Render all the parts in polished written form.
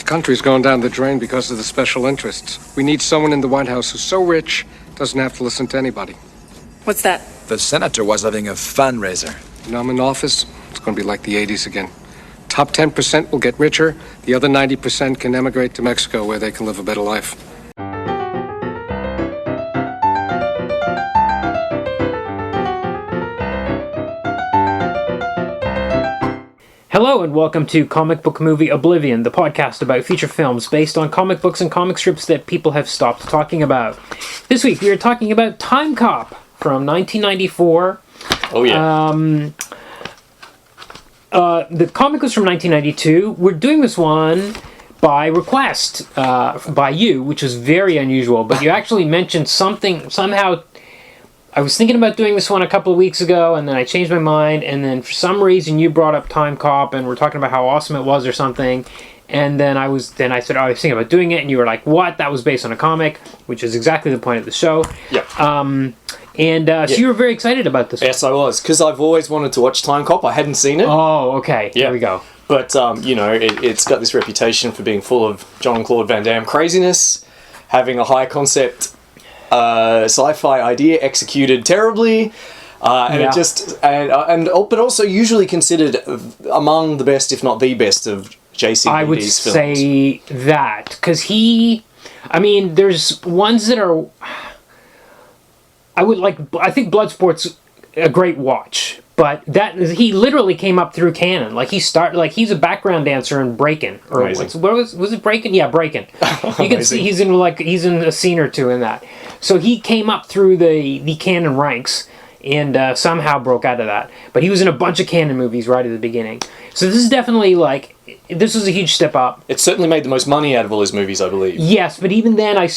country's going down the drain because of the special interests. We need someone in the White House who's so rich, doesn't have to listen to anybody. What's that? The senator was having a fundraiser. When I'm in office, it's going to be like the 80s again. Top 10% will get richer. The other 90% can emigrate to Mexico where they can live a better life. Hello and welcome to Comic Book Movie Oblivion, the podcast about feature films based on comic books and comic strips that people have stopped talking about. This week we are talking about Timecop from 1994. Oh yeah. The comic was from 1992. We're doing this one by request by you, which was very unusual, but you actually mentioned something, somehow. I was thinking about doing this one a couple of weeks ago, and then I changed my mind, and then for some reason you brought up Timecop, and we're talking about how awesome it was or something, and then I said, oh, I was thinking about doing it, and you were like, what? That was based on a comic, which is exactly the point of the show. Yeah. So you were very excited about this one. Yes, I was, because I've always wanted to watch Timecop. I hadn't seen it. Oh, okay. Yeah. There we go. But, it's got this reputation for being full of Jean-Claude Van Damme craziness, having a high concept sci-fi idea executed terribly, but also usually considered among the best, if not the best, of JCVD's films. I would say that, because there's ones that are, I think Bloodsport's a great watch, but he literally came up through canon. He's a background dancer in Breakin', or was it Breakin'? Yeah, Breakin'. You can see he's in a scene or two in that. So he came up through the canon ranks and somehow broke out of that. But he was in a bunch of canon movies right at the beginning. So this is definitely this was a huge step up. It certainly made the most money out of all his movies, I believe. Yes, but even then I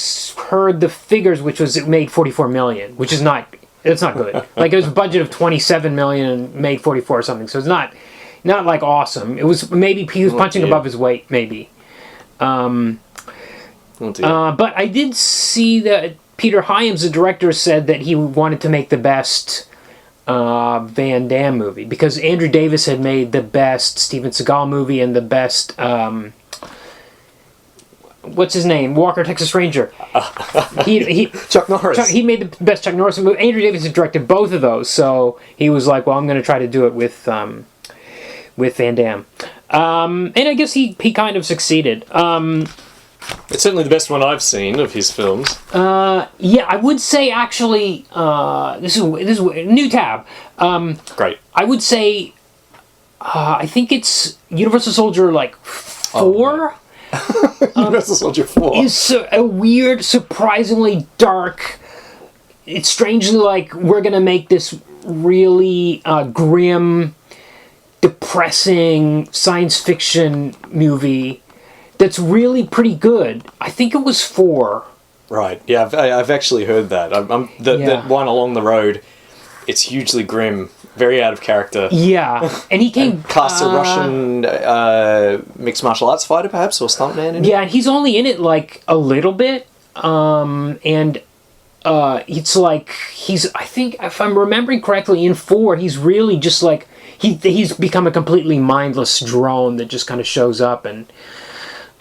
heard the figures, which was it made $44 million, which is not. It's not good. It was a budget of $27 million and made 44 or something. So it's not awesome. It was maybe he was punching above his weight, maybe. But I did see that Peter Hyams, the director, said that he wanted to make the best Van Damme movie because Andrew Davis had made the best Steven Seagal movie and the best. What's his name? Walker, Texas Ranger. Chuck Norris. He made the best Chuck Norris movie. Andrew Davis had directed both of those, so he was like, "Well, I'm going to try to do it with Van Damme," and I guess he kind of succeeded. It's certainly the best one I've seen of his films. Yeah, I would say actually, this is new tab. Great. I would say, I think it's Universal Soldier 4. Universal Soldier 4 is a weird, surprisingly dark. It's strangely we're gonna make this really grim, depressing science fiction movie that's really pretty good. I think it was 4. Right. Yeah, I've actually heard that. That one along the road. It's hugely grim. Very out of character. Yeah, and he came... Casts a Russian mixed martial arts fighter, perhaps, or stuntman in it? Yeah, and he's only in it, a little bit. It's he's... I think, if I'm remembering correctly, in 4, he's really just he's become a completely mindless drone that just kind of shows up, and...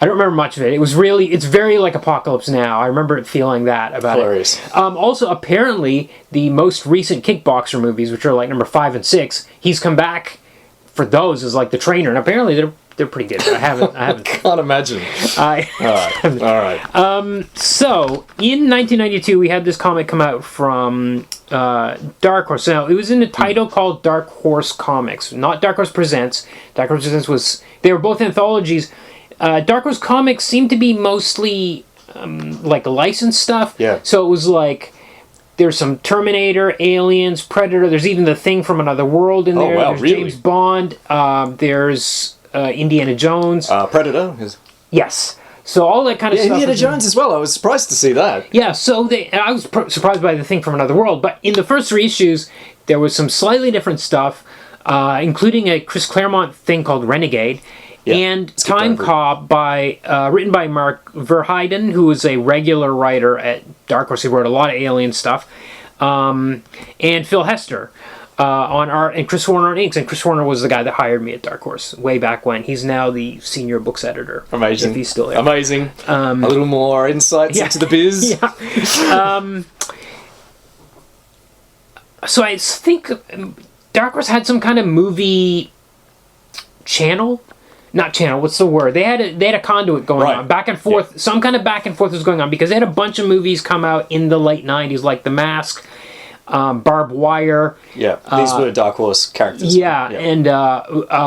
I don't remember much of it. It's very like Apocalypse Now. I remember it feeling that about Hilarious. It. Also, apparently, the most recent Kickboxer movies, which are number 5 and 6, he's come back for those as the trainer, and apparently they're pretty good. I haven't. Can't imagine. All right. So, in 1992, we had this comic come out from Dark Horse. Now, it was in a title called Dark Horse Comics, not Dark Horse Presents. Dark Horse Presents they were both anthologies. Dark Horse Comics seemed to be mostly licensed stuff. Yeah. So it was there's some Terminator, Aliens, Predator. There's even The Thing from Another World in there. Oh, wow, there's really? James Bond. There's Indiana Jones. Predator. Yes. So all that kind of stuff. Indiana Jones as well. I was surprised to see that. Yeah. So I was surprised by The Thing from Another World. But in the first 3 issues, there was some slightly different stuff, including a Chris Claremont thing called Renegade. Yeah, and Timecop written by Mark Verheiden, who is a regular writer at Dark Horse. He wrote a lot of Alien stuff. And Phil Hester. on art, and Chris Warner on inks. And Chris Warner was the guy that hired me at Dark Horse way back when. He's now the senior books editor. Amazing. If he's still there. Amazing. A little more insights into the biz. Yeah. So I think Dark Horse had some kind of movie channel. Not channel, what's the word? They had a conduit going on, back and forth. Yeah. Some kind of back and forth was going on because they had a bunch of movies come out in the late 90s, like The Mask, Barbed Wire. Yeah, these were Dark Horse characters. Yeah, and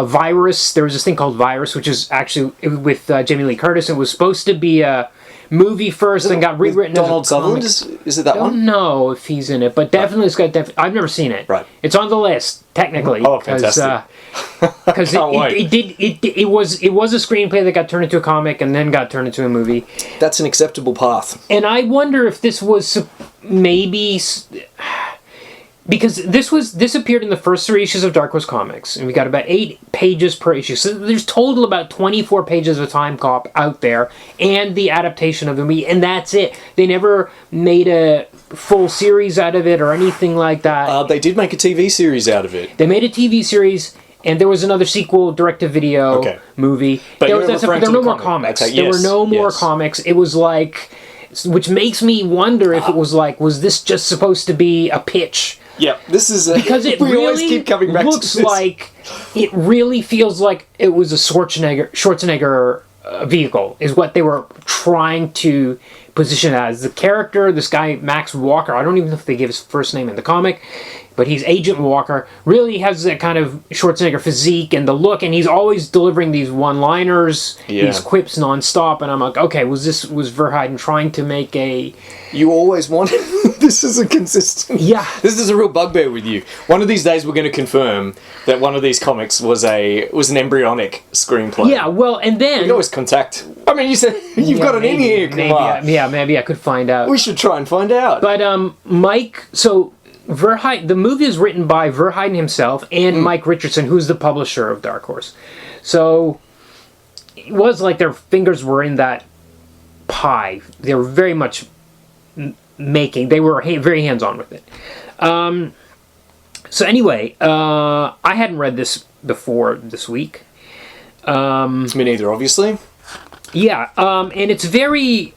Virus. There was this thing called Virus, which is actually with Jamie Lee Curtis. It was supposed to be a movie first, and got rewritten. Donald Sutherland, is it that one? I don't know if he's in it, but definitely it's got. I've never seen it. Right, it's on the list technically. Oh, fantastic! Because it was a screenplay that got turned into a comic and then got turned into a movie. That's an acceptable path. And I wonder if this was maybe. Because this appeared in the first 3 issues of Dark Horse Comics, and we got about 8 pages per issue. So there's total about 24 pages of Timecop out there, and the adaptation of the movie, and that's it. They never made a full series out of it or anything like that. They did make a TV series out of it. They made a TV series, and there was another sequel, direct-to-video movie. But there were no more comics. There were no more comics. It was like, which makes me wonder if it was like, was this just supposed to be a pitch? Yeah, this is because it we really always keep coming back looks to this. like it really feels like it was a Schwarzenegger vehicle is what they were trying to position as. The character, this guy Max Walker, I don't even know if they give his first name in the comic, but he's Agent Walker, really has that kind of Schwarzenegger physique and the look, and he's always delivering these one-liners, these quips nonstop, and I'm like, okay, was Verheiden trying to make a... You always wanted... This is a consistent... Yeah. This is a real bugbear with you. One of these days we're going to confirm that one of these comics was an embryonic screenplay. Yeah, well, and then... We can always contact... I mean, you said you've got an in here, Kumar. Maybe I could find out. We should try and find out. But, Mike... So... Verheiden, the movie is written by Verheiden himself and Mike Richardson, who's the publisher of Dark Horse. So it was like their fingers were in that pie. They were very much making. They were very hands-on with it. So anyway, I hadn't read this before this week. Me neither, obviously. Yeah, and it's very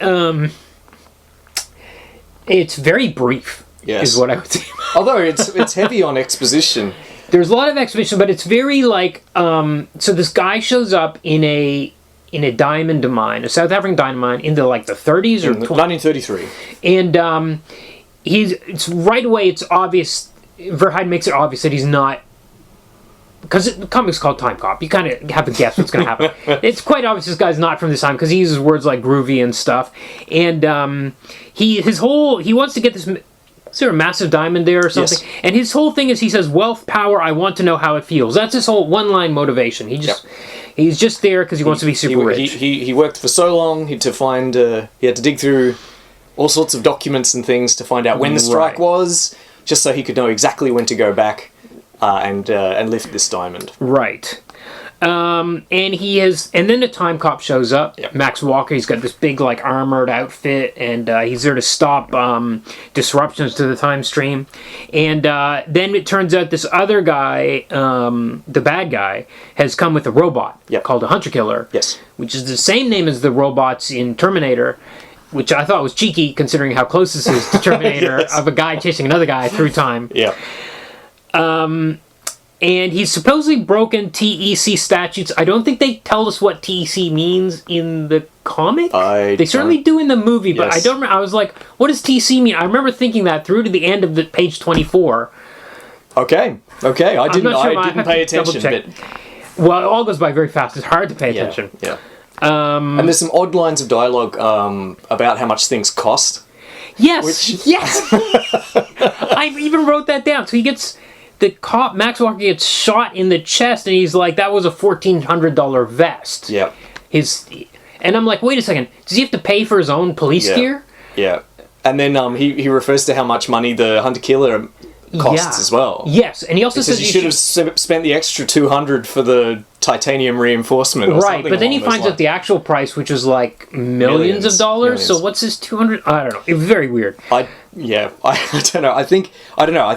brief. Yes. Is what I would say. Although it's heavy on exposition. There's a lot of exposition, but it's very like so this guy shows up in a diamond mine, a South African diamond mine in the 30s or 1933. And it's right away it's obvious Verheiden makes it obvious that he's not, because the comic's called Timecop. You kind of have to guess what's going to happen. It's quite obvious this guy's not from this time because he uses words like groovy and stuff. And he wants to get this. Is there a massive diamond there or something? Yes. And his whole thing is he says, wealth, power, I want to know how it feels. That's his whole one-line motivation. He's just there because he wants to be super rich. He worked for so long he had to dig through all sorts of documents and things to find out when the strike was, just so he could know exactly when to go back and lift this diamond. Right. And then the Timecop shows up. Yep. Max Walker, he's got this big armored outfit, and he's there to stop disruptions to the time stream. And then it turns out this other guy, the bad guy, has come with a robot called a Hunter Killer. Yes. Which is the same name as the robots in Terminator, which I thought was cheeky considering how close this is to Terminator of a guy chasing another guy through time. Yeah. And he's supposedly broken TEC statutes. I don't think they tell us what TEC means in the comic. They certainly do in the movie, but I don't remember. I was like, what does TEC mean? I remember thinking that through to the end of the page 24. Okay. I didn't pay attention. Well, it all goes by very fast. It's hard to pay attention. Yeah. And there's some odd lines of dialogue about how much things cost. Yes. Yes. I even wrote that down. So he gets... The cop, Max Walker, gets shot in the chest, and he's like, that was a $1,400 vest. Yeah. And I'm like, wait a second, does he have to pay for his own police gear? Yeah. And then he refers to how much money the Hunter Killer costs as well. Yes, and he also He says you should have spent the extra 200 for the titanium reinforcement. Or right, but then he finds out the actual price, which is like millions of dollars. Millions. So what's his 200? I don't know. It was very weird. I don't know. I don't know.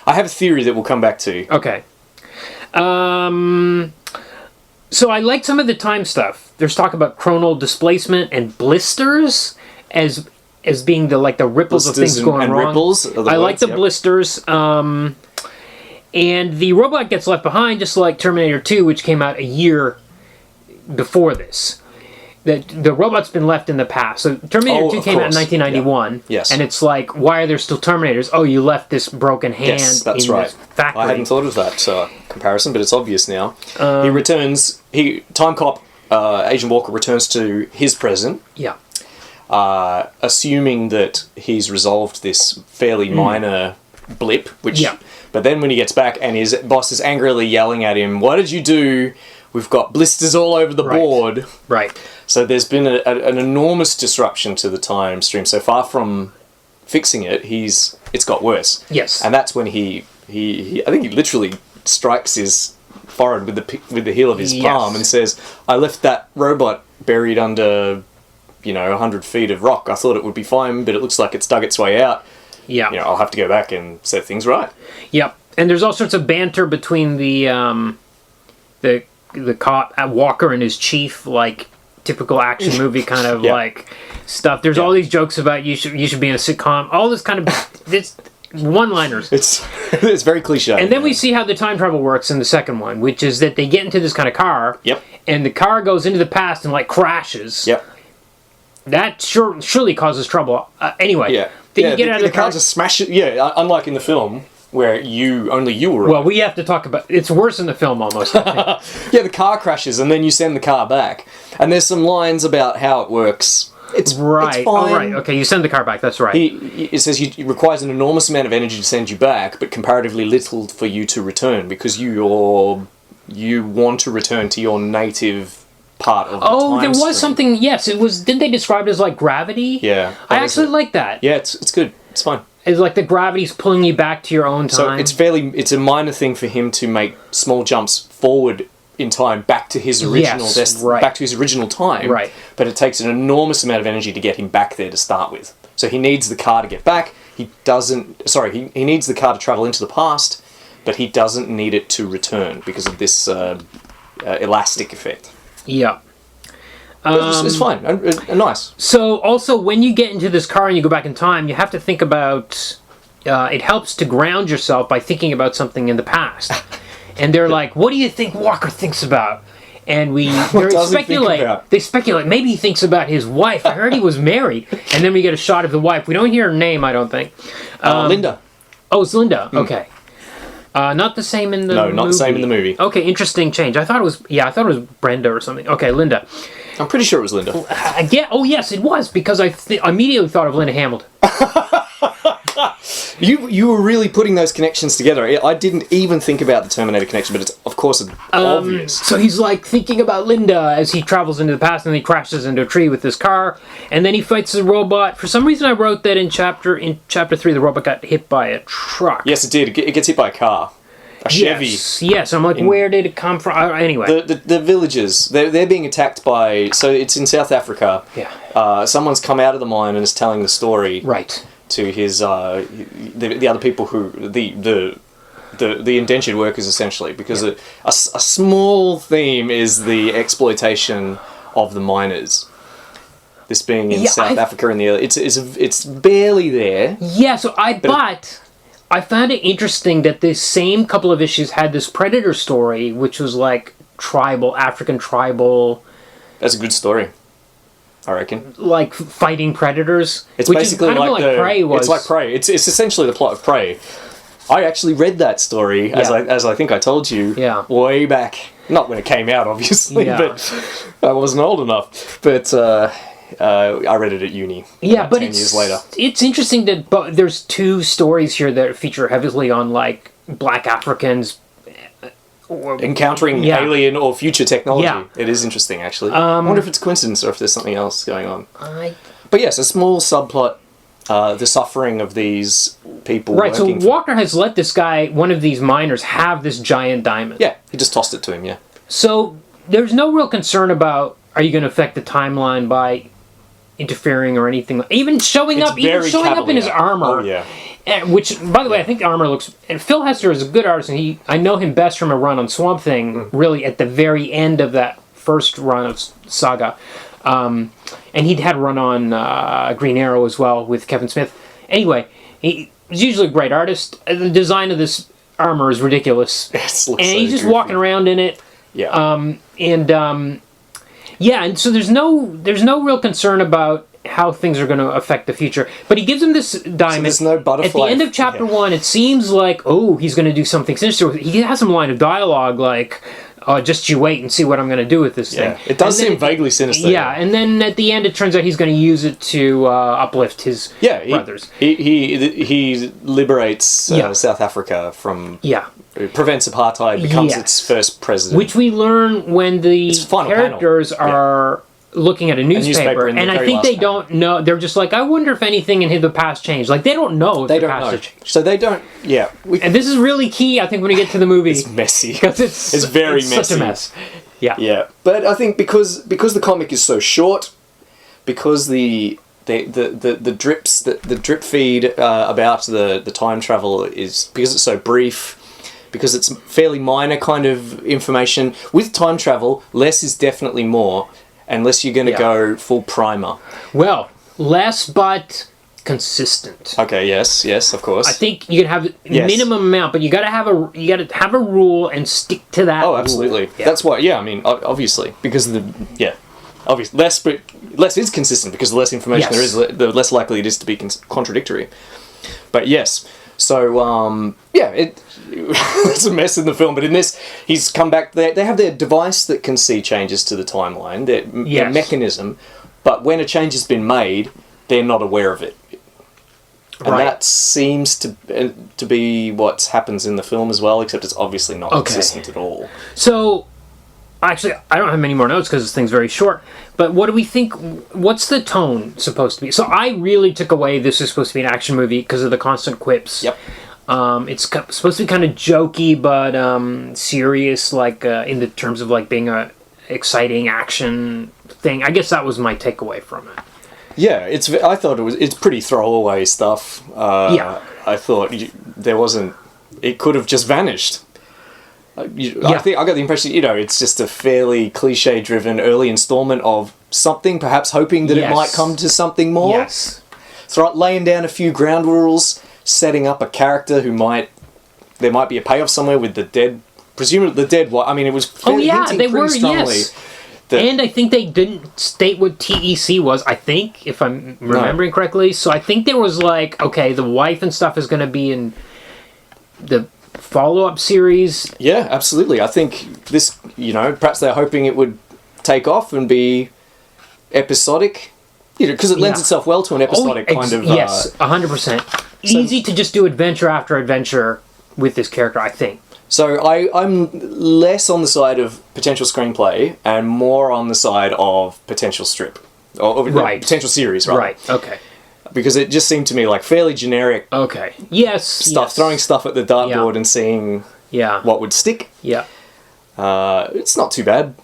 I have a theory that we'll come back to. Okay. So I liked some of the time stuff. There's talk about chronal displacement and blisters as being the ripples blisters of things going and wrong. Ripples I like the blisters. And the robot gets left behind, just like Terminator 2, which came out a year before this. The robot's been left in the past. So Terminator 2 came out in 1991. Yeah. Yes. And it's like, why are there still Terminators? Oh, you left this broken hand in this factory. I hadn't thought of that comparison, but it's obvious now. He returns... Timecop, Agent Walker returns to his present. Yeah. Assuming that he's resolved this fairly minor blip, which... Yeah. But then when he gets back and his boss is angrily yelling at him, what did you do? We've got blisters all over the board. Right. So there's been an enormous disruption to the time stream. So far from fixing it, it's got worse. Yes. And that's when he I think he literally strikes his forehead with the heel of his palm and says, I left that robot buried under 100 feet of rock. I thought it would be fine, but it looks like it's dug its way out. Yeah. I'll have to go back and set things right. Yep. And there's all sorts of banter between the cop Walker and his chief, like typical action movie kind of like stuff. There's all these jokes about you should be in a sitcom. All this kind of this one-liners. It's very cliche. And then we see how the time travel works in the second one, which is that they get into this kind of car. Yep. And the car goes into the past and crashes. Yep. That surely causes trouble. Anyway. Yeah. Then you get out of the car. Just smash it. Yeah. Unlike in the film, where only you were. Well, we have to talk about. It's worse in the film almost. I think. Yeah, the car crashes and then you send the car back, and there's some lines about how it works. It's right. It's fine. Oh, right. Okay, you send the car back. That's right. It says it requires an enormous amount of energy to send you back, but comparatively little for you to return because you want to return to your native part of the time there was stream. something. Yes, it was. Didn't they describe it as like gravity? Yeah. I actually like that. Yeah, it's good. It's fine. It's like the gravity's pulling you back to your own time. So it's a minor thing for him to make small jumps forward in time back to his original back to his original time. Right. But it takes an enormous amount of energy to get him back there to start with. So he needs the car to get back. He needs the car to travel into the past, but he doesn't need it to return because of this elastic effect. Yeah. It's fine. Nice. So also when you get into this car and you go back in time, you have to think about it helps to ground yourself by thinking about something in the past. And they're like, what do you think Walker thinks about? And they speculate. Maybe he thinks about his wife. I heard he was married. And then we get a shot of the wife. We don't hear her name, I don't think. Linda. Oh, it's Linda. Okay. Not the same in the movie. No, not the same in the movie. Okay, interesting change. I thought it was Brenda or something. Okay, Linda. I'm pretty sure it was Linda. Oh, yes, it was, because I immediately thought of Linda Hamilton. You were really putting those connections together. I didn't even think about the Terminator connection, but it's, of course, obvious. So he's, thinking about Linda as he travels into the past, and then he crashes into a tree with his car, and then he fights the robot. For some reason, I wrote that in Chapter 3, the robot got hit by a truck. Yes, it did. It gets hit by a car. A Chevy. Yes. I'm like, where did it come from? Anyway. The villagers, they're being attacked by... So it's in South Africa. Yeah. Someone's come out of the mine and is telling the story. Right. To his... the other people who... The indentured workers, essentially. Because a small theme is the exploitation of the miners. This being in South Africa in the... It's barely there. Yeah, but I found it interesting that this same couple of issues had this Predator story, which was like African tribal... That's a good story, I reckon. Like fighting predators. It's which basically is kind of like Prey was. It's like Prey. It's essentially the plot of Prey. I actually read that story, as I think I told you, way back. Not when it came out, obviously, but I wasn't old enough. But... I read it at uni. Yeah, but 10 years later. It's interesting that there's two stories here that feature heavily on like black Africans encountering alien or future technology. Yeah. It is interesting, actually. I wonder if it's a coincidence or if there's something else going on. But yes, a small subplot the suffering of these people. Right, so working for- Walker has let this guy, one of these miners, have this giant diamond. Yeah, he just tossed it to him. Yeah. So there's no real concern about, are you going to affect the timeline by interfering or anything? Even showing It's up, even very showing up in his cavalier. armor. Oh, yeah. Which, by the way, I think the armor looks. And Phil Hester is a good artist, and I know him best from a run on Swamp Thing. Really, at the very end of that first run of Saga, and he'd had a run on Green Arrow as well with Kevin Smith. Anyway, he's usually a great artist. The design of this armor is ridiculous, It looks and so he's just goofy. walking around in it. Yeah. Yeah, and so there's no real concern about how things are going to affect the future. But he gives him this diamond. there's no butterfly. At the end of chapter 1, it seems like, he's going to do something sinister. He has some line of dialogue like, just you wait and see what I'm going to do with this thing. It does And then seem vaguely sinister. Yeah, and then at the end it turns out he's going to use it to uplift his brothers. He liberates Yeah. South Africa from. Yeah. Prevents apartheid, becomes Yes. its first president. Which we learn when the final characters panel. are looking at a newspaper, in the and I very think last they panel. don't know. They're just like, I wonder if anything in the past changed. Like, they don't know if They the don't past know. has changed. So they don't. Yeah. And this is really key, I think, when we get to the movie. It's messy. Because it's very such messy. a mess. Yeah. Yeah, but I think because the comic is so short, because the drips the drip feed about the time travel is because it's so brief, because it's fairly minor kind of information. With time travel, less is definitely more, unless you're going to go full primer. Well, less but consistent. Okay. Yes. Of course. I think you can have minimum amount, but you got to have a rule and stick to that. Oh, absolutely. Rule. Yeah. That's why. Yeah. I mean, obviously, because obviously less is consistent because the less information there is, the less likely it is to be contradictory. But yes, so it's a mess in the film. But in this, he's come back. They have their device that can see changes to the timeline, their mechanism. But when a change has been made, they're not aware of it. And that seems to be what happens in the film as well, except it's obviously not consistent at all. So, actually, I don't have many more notes because this thing's very short. But what do we think? What's the tone supposed to be? So I really took away this is supposed to be an action movie because of the constant quips. Yep. It's supposed to be kind of jokey but serious, like in the terms of like being a exciting action thing. I guess that was my takeaway from it. Yeah, I thought it's pretty throwaway stuff. I thought there wasn't. It could have just vanished. I think I got the impression, it's just a fairly cliche-driven early installment of something, perhaps hoping that it might come to something more. Yes. Laying down a few ground rules, setting up a character there might be a payoff somewhere with the dead. Presumably the dead. I mean, it was. They were. Strongly Yes. And I think they didn't state what TEC was, I think, if I'm remembering correctly. So I think there was like, okay, the wife and stuff is going to be in the follow-up series. Yeah, absolutely. I think this, perhaps they're hoping it would take off and be episodic, because it lends itself well to an episodic kind of... Yes, 100%. Easy to just do adventure after adventure with this character, I think. So I'm less on the side of potential screenplay and more on the side of potential strip. Or potential series, right? Right, okay. Because it just seemed to me like fairly generic stuff, throwing stuff at the dartboard and seeing what would stick. Yeah. It's not too bad.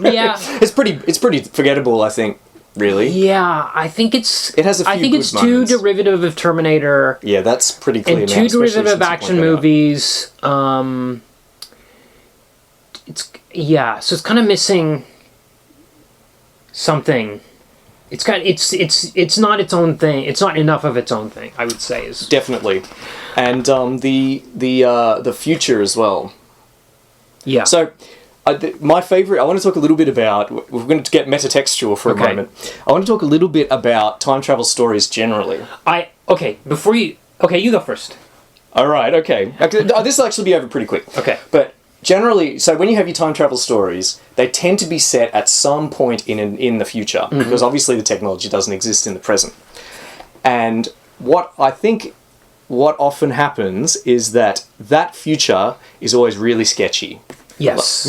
Yeah. It's pretty forgettable, I think, really. Yeah, I think it has a few good moments. Too derivative of Terminator. Yeah, that's pretty clear and now, too especially derivative of since you action pointed movies. So it's kind of missing something. It's not its own thing. It's not enough of its own thing, I would say. Definitely. And the future as well. Yeah. So my favourite, I want to talk a little bit about, we're going to get metatextual for a moment. I want to talk a little bit about time travel stories generally. You go first. All right, okay. This will actually be over pretty quick. Okay. But generally, so when you have your time travel stories, they tend to be set at some point in the future, because obviously the technology doesn't exist in the present. And what often happens is that future is always really sketchy. Yes.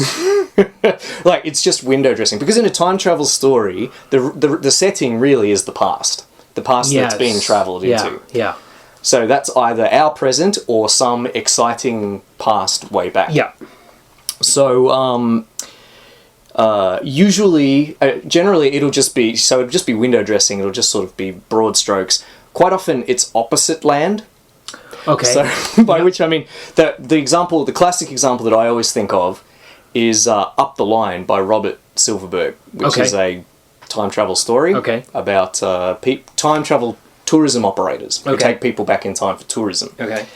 Like, it's just window dressing. Because in a time travel story, the setting really is the past. the past that's being travelled into. Yeah. So that's either our present or some exciting past way back. Yeah. So generally it'll just be window dressing. It'll just sort of be broad strokes. Quite often it's opposite land. Okay. So by which I mean the classic example that I always think of is Up the Line by Robert Silverberg, which is a time travel story about time travel tourism operators who take people back in time for tourism. Okay.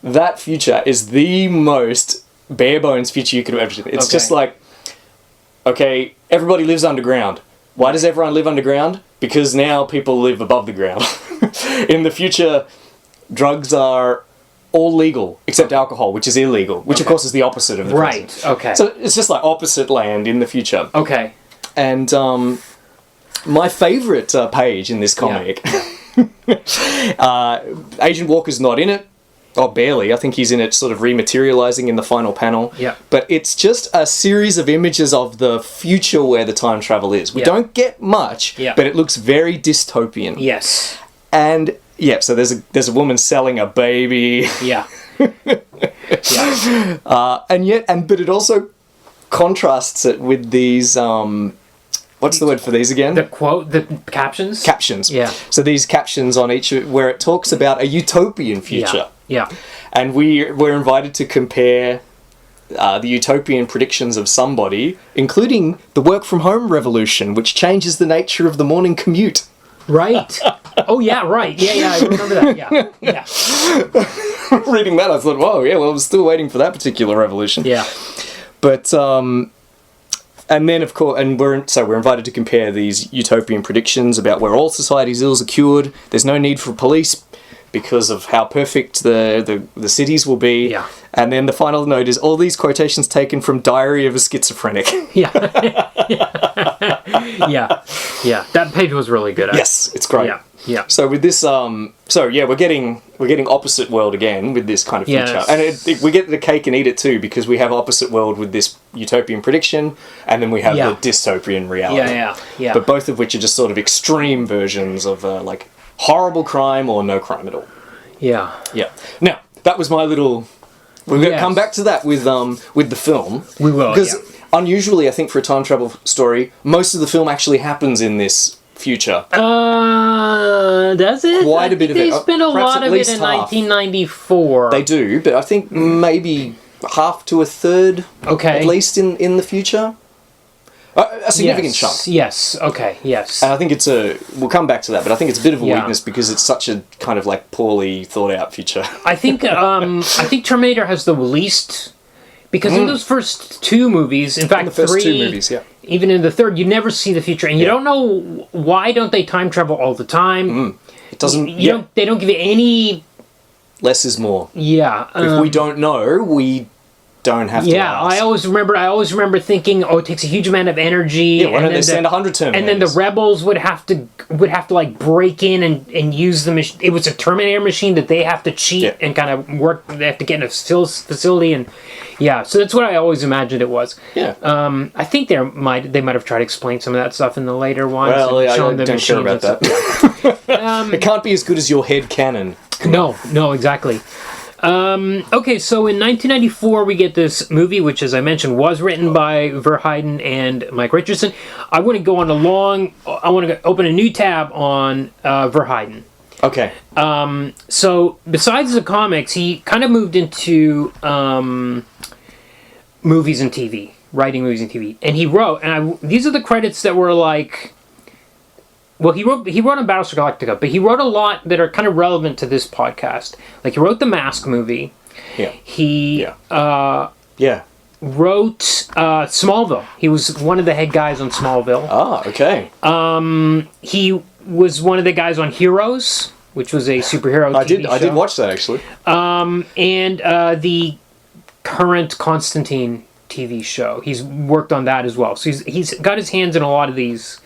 That future is the most bare bones future you could imagine. It's just like, okay, everybody lives underground. Why does everyone live underground? Because now people live above the ground. In the future, drugs are all legal except alcohol, which is illegal, which of course is the opposite of the present. Okay. So it's just like opposite land in the future. Okay. And my favourite page in this comic, Agent Walker's not in it. Oh, barely. I think he's in it sort of rematerializing in the final panel. Yeah. But it's just a series of images of the future where the time travel is. We don't get much, but it looks very dystopian. Yes. And so there's a woman selling a baby. Yeah. But it also contrasts it with these what's the word for these again? The captions? Captions. Yeah. So these captions on each where it talks about a utopian future. Yeah. And we're invited to compare the utopian predictions of somebody, including the work from home revolution, which changes the nature of the morning commute. Right. Oh, yeah, right. Yeah, I remember that. Yeah. Reading that, I thought, whoa, yeah, well, I'm still waiting for that particular revolution. Yeah. But, and then, of course, we're invited to compare these utopian predictions about where all society's ills are cured, there's no need for police because of how perfect the cities will be. Yeah. And then the final note is all these quotations taken from Diary of a Schizophrenic. Yeah. Yeah. That page was really good. Yes, it's great. Yeah. So with this, we're getting opposite world again with this kind of future, and we get the cake and eat it too because we have opposite world with this utopian prediction, and then we have the dystopian reality. Yeah. But both of which are just sort of extreme versions of like horrible crime or no crime at all. Yeah. Yeah. Now that was my little. We're going to come back to that with the film. We will. Because unusually, I think for a time travel story, most of the film actually happens in this future. Does it? Quite a bit of it. They spent a lot of it in 1994. They do, but I think maybe half to a third, at least in the future. A significant chunk. Yes. Okay. Yes. And I think we'll come back to that, but I think it's a bit of a weakness because it's such a kind of like poorly thought out future. I think Terminator has the least, because in those first two movies, in fact, the first 3, two movies, even in the third, you never see the future, and you don't know why don't they time travel all the time. It doesn't. They don't give you any. Less is more. Yeah. If we don't know, we don't have to ask. I always remember thinking, it takes a huge amount of energy. Why don't they send 100 Terminators? And then the rebels would have to like break in and use the machine. It was a Terminator machine that they have to cheat and kind of work. They have to get in a facility and so that's what I always imagined it was. Yeah. I think they might have tried to explain some of that stuff in the later ones. Well, I don't care about that. It can't be as good as your head canon. No, exactly. Okay, so in 1994 we get this movie, which, as I mentioned, was written by Verheiden and Mike Richardson. I want to go on open a new tab on Verheiden. Okay. So besides the comics, he kind of moved into movies and TV, writing movies and TV, and he wrote. And these are the credits that were like. Well, he wrote on Battlestar Galactica, but he wrote a lot that are kind of relevant to this podcast. Like, he wrote the Mask movie. Yeah. He wrote Smallville. He was one of the head guys on Smallville. Ah, okay. He was one of the guys on Heroes, which was a superhero TV show. I did watch that, actually. And the current Constantine TV show. He's worked on that as well. So he's got his hands in a lot of these.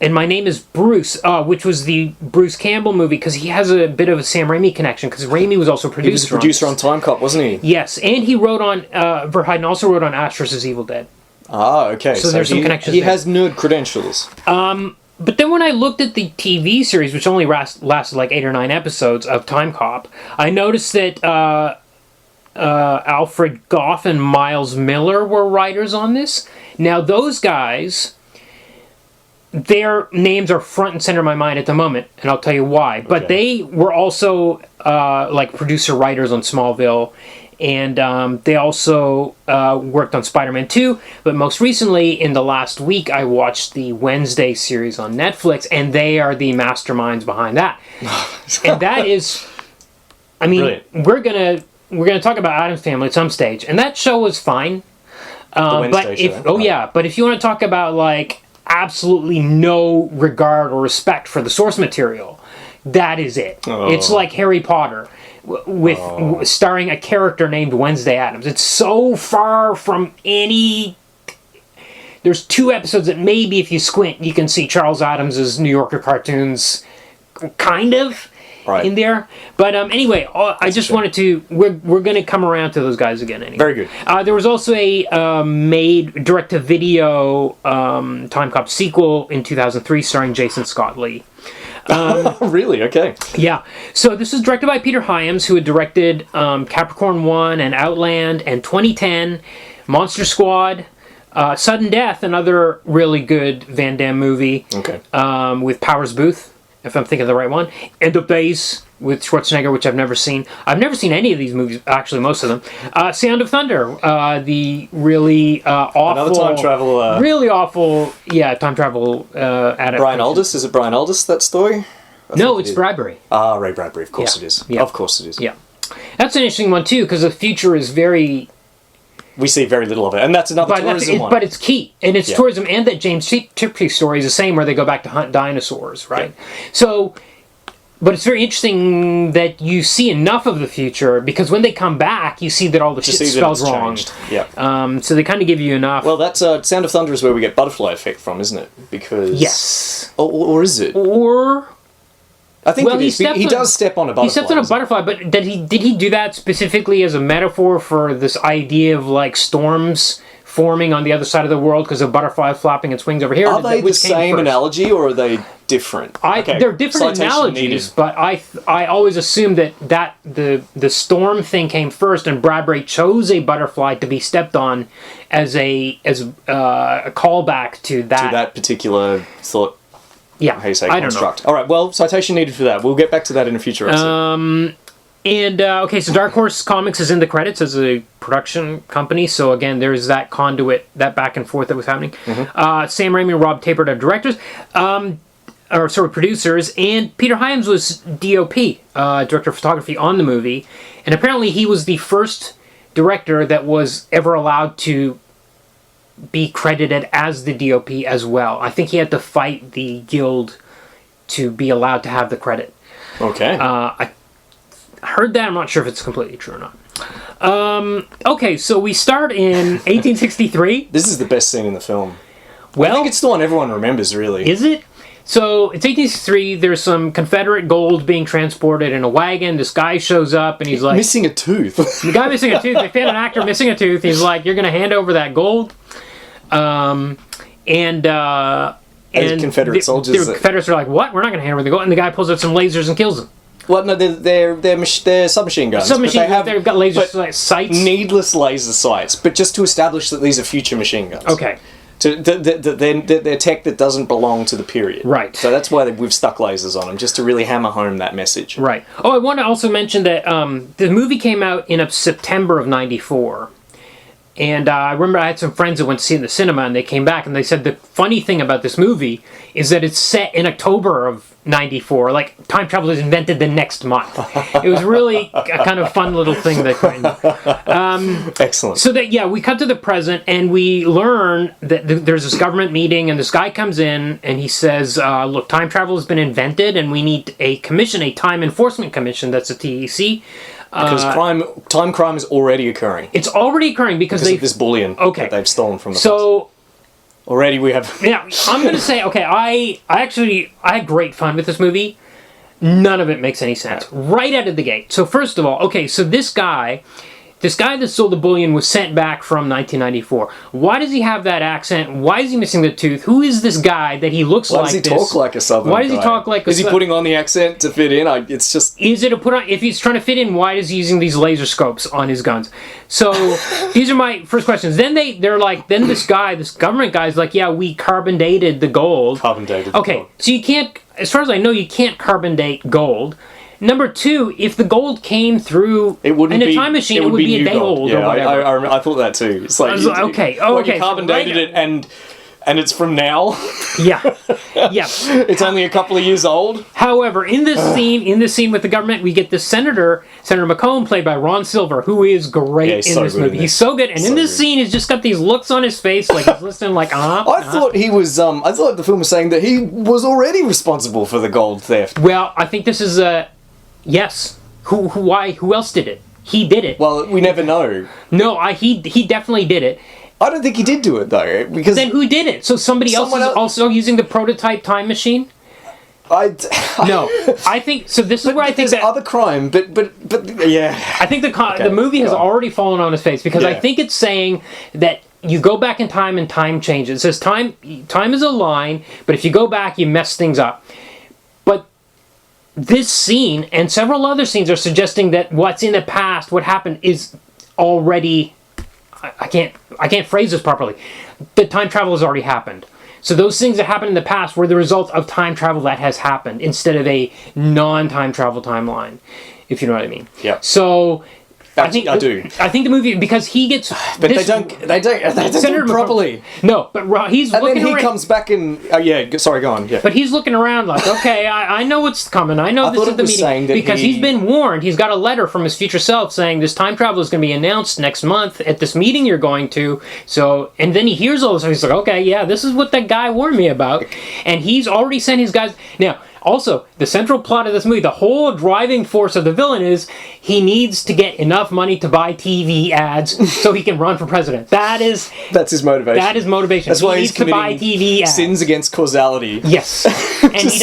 And My Name is Bruce, which was the Bruce Campbell movie, because he has a bit of a Sam Raimi connection, because Raimi was also producer. He was a producer on Timecop, wasn't he? Yes, and he wrote on, Verheiden also wrote on Ash vs. Evil Dead. Ah, okay. So there's some connections He there. has nerd credentials. But then when I looked at the TV series, which only lasted like 8 or 9 episodes of Timecop, I noticed that Alfred Goff and Miles Miller were writers on this. Now, those guys, their names are front and center in my mind at the moment, and I'll tell you why. But they were also like producer writers on Smallville, and they also worked on Spider-Man 2. But most recently, in the last week, I watched the Wednesday series on Netflix, and they are the masterminds behind that. And that is, I mean, Brilliant. we're gonna talk about Addams Family at some stage, and that show was fine. Wednesday show. But if you want to talk about like absolutely no regard or respect for the source material, that is it. It's like Harry Potter with starring a character named Wednesday Addams. It's so far from any. There's 2 episodes that maybe if you squint you can see Charles Addams' New Yorker cartoons kind of in there. But anyway, I just wanted to. We're going to come around to those guys again anyway. Very good. There was also a made direct-to-video Timecop sequel in 2003 starring Jason Scott Lee. Really? Okay. Yeah. So this is directed by Peter Hyams, who had directed Capricorn 1 and Outland and 2010, Monster Squad, Sudden Death, another really good Van Damme movie with Powers Booth, if I'm thinking of the right one. End of Days with Schwarzenegger, which I've never seen. I've never seen any of these movies, actually, most of them. Sound of Thunder, the really awful... Another time travel... really awful, time travel adaptation. Brian Aldiss? Is it Brian Aldiss, that story? No, it's Bradbury. Ah, Ray Bradbury. Of course it is. Yeah. Of course it is. Yeah. That's an interesting one, too, because the future is very... We see very little of it, and that's another tourism one. But it's key, and it's tourism, and that James Tiptree story is the same, where they go back to hunt dinosaurs, right? Yeah. So, but it's very interesting that you see enough of the future, because when they come back, you see that all the shit spelled wrong. Yeah. So they kind of give you enough. Well, that's Sound of Thunder is where we get butterfly effect from, isn't it? Because yes. Or is it? Or. I think it is. He does step on a butterfly. He steps on a butterfly, but did he do that specifically as a metaphor for this idea of like storms forming on the other side of the world because a butterfly flapping its wings over here? Are they the same analogy, or are they different? They're different analogies, but I always assumed that the storm thing came first, and Bradbury chose a butterfly to be stepped on as a callback to that particular thought. Yeah, how you say construct. All right, well, citation needed for that. We'll get back to that in a future episode. So Dark Horse Comics is in the credits as a production company. So again, there's that conduit, that back and forth that was happening. Mm-hmm. Sam Raimi and Rob Tapert are directors, producers, and Peter Hyams was DOP, director of photography on the movie, and apparently he was the first director that was ever allowed to be credited as the DOP as well. I think he had to fight the guild to be allowed to have the credit. Okay. I heard that. I'm not sure if it's completely true or not. Okay, so we start in 1863. This is the best scene in the film. Well, I think it's the one everyone remembers, really. Is it? So it's 1863. There's some Confederate gold being transported in a wagon. This guy shows up and he's like... Missing a tooth. The guy missing a tooth. They found an actor missing a tooth. He's like, you're going to hand over that gold. And Confederate soldiers... The Confederates are like, what? We're not going to hand over the gold. And the guy pulls out some lasers and kills them. Well, no, they're submachine guns. Submachine guns. They've got laser sights. Needless laser sights, but just to establish that these are future machine guns. Okay. They're tech that doesn't belong to the period. Right. So that's why we've stuck lasers on them, just to really hammer home that message. Right. Oh, I want to also mention that the movie came out in September of '94. And I remember I had some friends that went to see it in the cinema, and they came back, and they said the funny thing about this movie is that it's set in October of '94. Like, time travel is invented the next month. It was really a kind of fun little thing that... Excellent. So that, we cut to the present, and we learn that there's this government meeting, and this guy comes in, and he says, look, time travel has been invented, and we need a commission, a time enforcement commission, that's a TEC. Because time crime is already occurring. It's already occurring because of this bullion that they've stolen from the past. Already we have... Yeah, I'm going to say, okay, I had great fun with this movie. None of it makes any sense. Right out of the gate. So first of all, okay, so this guy, this guy that stole the bullion was sent back from 1994. Why does he have that accent? Why is he missing the tooth? Who is this guy that he looks like Why does he this? talk like a Southern Why does he guy? talk like a Is he putting on the accent to fit in? It's just... Is it a put on? If he's trying to fit in, why is he using these laser scopes on his guns? So these are my first questions. Then they're like, then this government guy's like, yeah, we carbon dated the gold. Carbon dated. Okay, so you can't, as far as I know, you can't carbon date gold. Number two, if the gold came through in a time machine, it would be a day old yeah, or whatever. I thought that too. It's like, I was like, okay, oh, okay, you carbon so dated it and it's from now. Yeah, yeah. It's only a couple of years old. However, in this scene with the government, we get the Senator McComb, played by Ron Silver, who is great in this movie. He's so good, and in this scene, he's just got these looks on his face, like he's listening, like I thought he was. I thought the film was saying that he was already responsible for the gold theft. Well, I think this is yes. Why? Who else did it? He did it. Well, we never know. No, he definitely did it. I don't think he did do it though, because then who did it? So somebody else is also using the prototype time machine? No, I think so. This is where I think that other crime, but yeah. I think the movie has already fallen on his face because I think it's saying that you go back in time and time changes. It says time is a line, but if you go back, you mess things up. But this scene and several other scenes are suggesting that what's in the past, what happened, is already. I can't phrase this properly. The time travel has already happened. So those things that happened in the past were the result of time travel that has happened instead of a non-time travel timeline, if you know what I mean. Yeah. So I do. I think the movie, because he gets, but they don't do it properly. No, but he's and looking then he around, comes back and sorry, go on. Yeah. But he's looking around like, okay, I know what's coming. I know this is the meeting because he's been warned. He's got a letter from his future self saying this time travel is going to be announced next month at this meeting you're going to. So, and then he hears all this. He's like, okay, yeah, this is what that guy warned me about, and he's already sent his guys now. Also, the central plot of this movie, the whole driving force of the villain is he needs to get enough money to buy TV ads so he can run for president. That's his motivation. That is motivation. That's why he needs to buy TV ads. Sins against causality. Yes, and he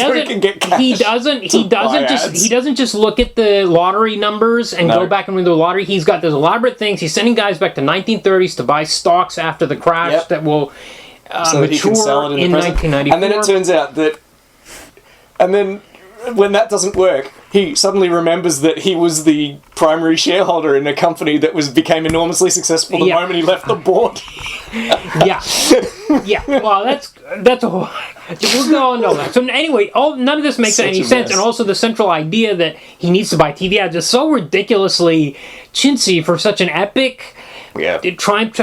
doesn't just look at the lottery numbers and go back and win the lottery. He's got those elaborate things. He's sending guys back to 1930s to buy stocks after the crash that will so that mature he can sell it in 1994. And then it turns out that. And then, when that doesn't work, he suddenly remembers that he was the primary shareholder in a company that became enormously successful the moment he left the board. Yeah. Well, that's a whole. We'll go on to that. So anyway, none of this makes any sense, and also the central idea that he needs to buy TV ads is so ridiculously chintzy for such an epic. Yeah.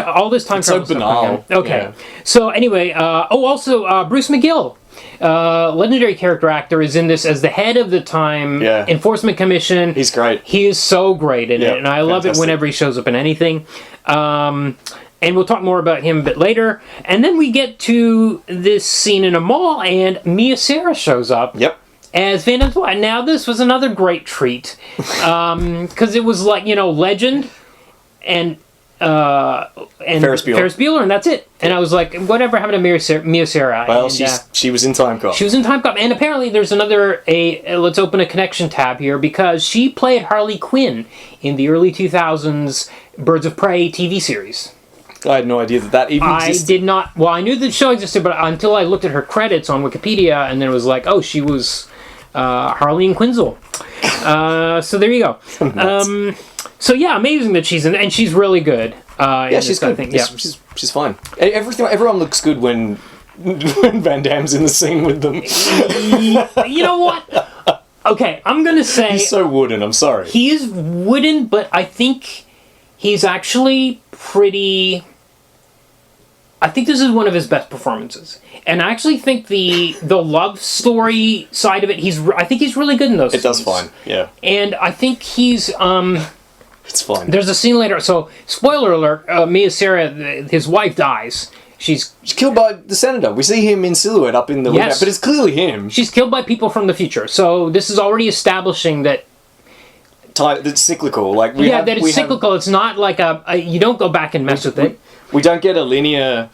All this time travel. So banal. Okay. Yeah. So anyway, also Bruce McGill. Legendary character actor, is in this as the head of the Time Enforcement Commission. He's great. He is so great in it, and I love it whenever he shows up in anything. And we'll talk more about him a bit later. And then we get to this scene in a mall, and Mia Sara shows up. Yep. As Van Damme's wife. Now, this was another great treat. Because it was like, Legend and Ferris Bueller, and that's it. And I was like, whatever happened to Mia Sara? Well, she was in Timecop. She was in Timecop, and apparently there's another let's open a connection tab here, because she played Harley Quinn in the early 2000s Birds of Prey TV series. I had no idea that even existed. I did not. Well, I knew the show existed, but until I looked at her credits on Wikipedia, and then it was like, oh, she was Harley and Quinzel. So there you go. So yeah, amazing that she's in, and she's really good. She's good. She's fine. Everyone looks good when Van Damme's in the scene with them. You know what? Okay, I'm gonna say he's so wooden. I'm sorry. He is wooden, but I think he's actually pretty. I think this is one of his best performances, and I actually think the love story side of it, I think he's really good in those. It does fine, yeah. And I think he's it's fine. There's a scene later. So, spoiler alert: Mia Sara, his wife, dies. She's killed by the senator. We see him in silhouette up in the window, but it's clearly him. She's killed by people from the future. So this is already establishing that. That's cyclical. That it's cyclical. It's not like you don't go back and mess with it. We don't get a linear.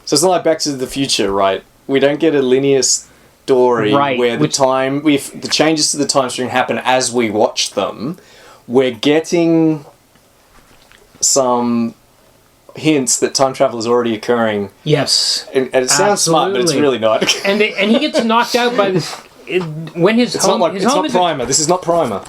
So it's not like Back to the Future, right? We don't get a linear story where the changes to the time stream happen as we watch them. We're getting some hints that time travel is already occurring. Yes. And it sounds smart, but it's really not. And he gets knocked out by this... When his It's home... not like, his it's home not Primer. This is not Primer.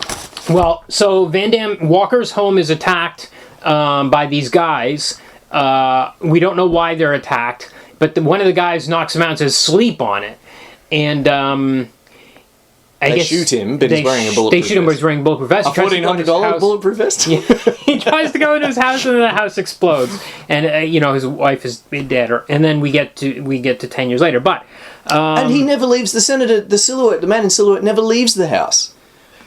Well, so Van Damme... Walker's home is attacked by these guys. We don't know why they're attacked, but one of the guys knocks him out and says, sleep on it. And... They shoot him, but he's wearing a bulletproof They shoot him, but he's wearing a bulletproof vest. A $1,400 bulletproof vest? Yeah. He tries to go into his house, and then the house explodes. And, his wife is dead. And then we get to 10 years later. But... and he never leaves the man in silhouette never leaves the house.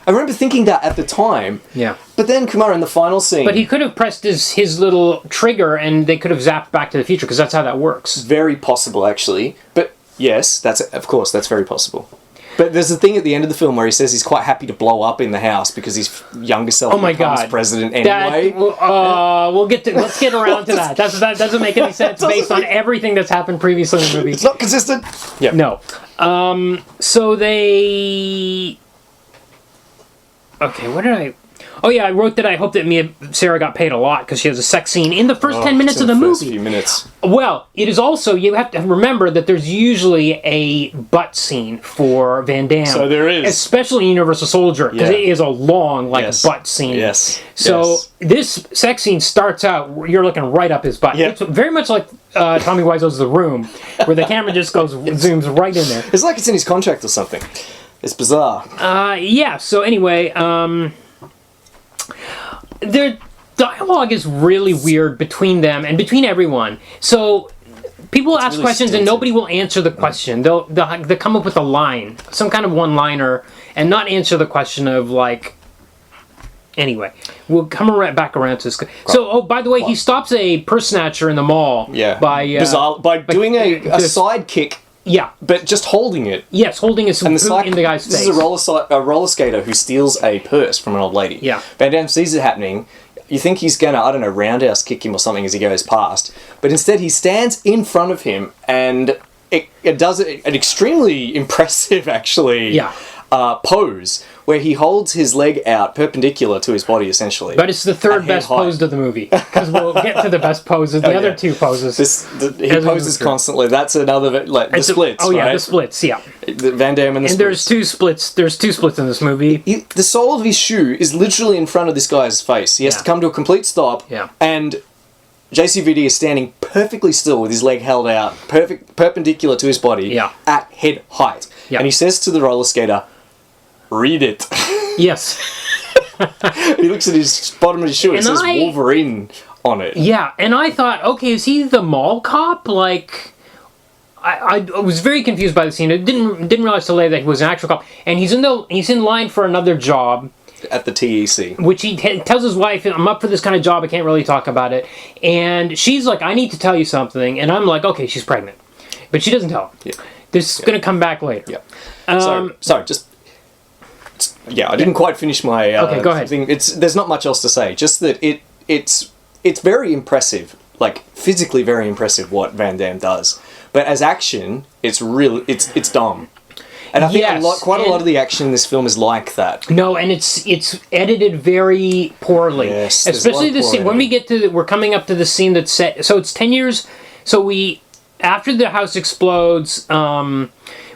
I remember thinking that at the time. Yeah. But then Kumar in the final scene... But he could have pressed his little trigger, and they could have zapped Back to the Future, because that's how that works. Very possible, actually. But, yes, that's very possible. But there's a thing at the end of the film where he says he's quite happy to blow up in the house because his younger self becomes president anyway. Let's get around to that. That doesn't make any sense based on everything that's happened previously in the movie. It's not consistent. Yeah. No. So they... Okay, what did I... Oh yeah, I wrote that I hope that Sarah got paid a lot because she has a sex scene in the first 10 minutes of the movie. First few minutes. Well, it is also, you have to remember that there's usually a butt scene for Van Damme. So there is. Especially in Universal Soldier, because it is a long, butt scene. Yes. So this sex scene starts out, you're looking right up his butt. Yep. It's very much like Tommy Wiseau's The Room, where the camera just zooms right in there. It's like it's in his contract or something. It's bizarre. Yeah, so anyway, their dialogue is really weird between them and between everyone. So people ask really questions and nobody will answer the question. They'll come up with a line, some kind of one-liner, and not answer the question of Anyway, we'll come back around to this. So, by the way, he stops a purse snatcher in the mall. Yeah. By doing a side kick. Yeah. But just holding it. Yes, holding it in the guy's face. This is a roller skater who steals a purse from an old lady. Yeah. Van Damme sees it happening. You think he's going to, roundhouse kick him or something as he goes past. But instead he stands in front of him and it does an extremely impressive, actually, pose where he holds his leg out perpendicular to his body, essentially. But it's the third best pose of the movie, because we'll get to the best poses, the other two poses. He poses constantly. That's another, the splits, right? Yeah, the splits, yeah. The Van Damme and the splits. There's two splits in this movie. The sole of his shoe is literally in front of this guy's face. He has to come to a complete stop, and JCVD is standing perfectly still with his leg held out, perpendicular to his body, at head height. And he says to the roller skater, "Read it." Yes. He looks at his bottom of his shoe and it says Wolverine on it. Yeah, and I thought, okay, is he the mall cop? I was very confused by the scene. I didn't realize till later that he was an actual cop. And he's in line for another job. At the TEC. Which he tells his wife, I'm up for this kind of job, I can't really talk about it. And she's like, I need to tell you something. And I'm like, okay, she's pregnant. But she doesn't tell him. Yeah. This is going to come back later. Yeah. Sorry, I didn't quite finish my okay, go ahead. thing. There's not much else to say. Just that it's very impressive, physically very impressive what Van Damme does. But as action, it's dumb. And I think quite a lot of the action in this film is like that. No, and it's edited very poorly. Yes, especially the scene when we get to we're coming up to the scene that's set. So it's 10 years. So after the house explodes,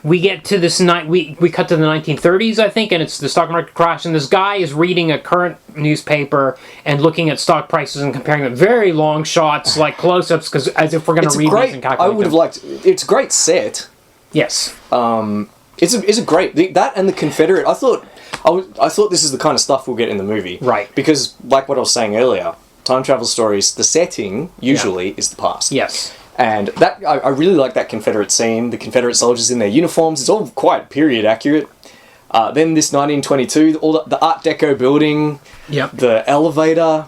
we get to this night. We cut to the 1930s, I think, and it's the stock market crash. And this guy is reading a current newspaper and looking at stock prices and comparing them. Very long shots, like close-ups, because as if we're going to read these and calculate. I would have liked. It's a great set. Yes. It's a great that and the Confederate. I thought this is the kind of stuff we'll get in the movie, right? Because like what I was saying earlier, time travel stories. The setting usually is the past. Yes. And that I really like that Confederate scene. The Confederate soldiers in their uniforms. It's all quite period accurate. Then this 1922, all the Art Deco building. Yep. The elevator.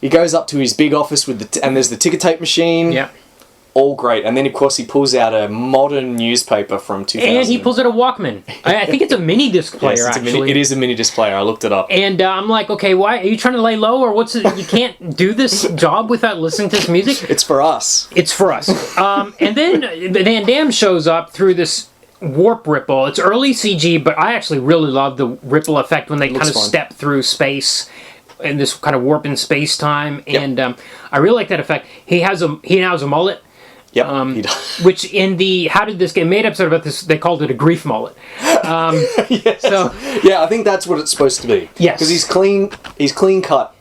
He goes up to his big office and there's the ticker tape machine. Yep. All great. And then, of course, he pulls out a modern newspaper from 2000. And he pulls out a Walkman. I think it's a mini disc player, actually. It is a mini disc player. I looked it up. And I'm like, okay, why? Are you trying to lay low? Or you can't do this job without listening to this music? It's for us. It's for us. And then Van Damme shows up through this warp ripple. It's early CG, but I actually really love the ripple effect when they kind of step through space. in this kind of warp in space time, and I really like that effect. He now has a mullet. Yep, he does. Which in the How Did This Get Made episode about this, they called it a grief mullet. Yes. So yeah, I think that's what it's supposed to be. Yes. Because he's clean cut.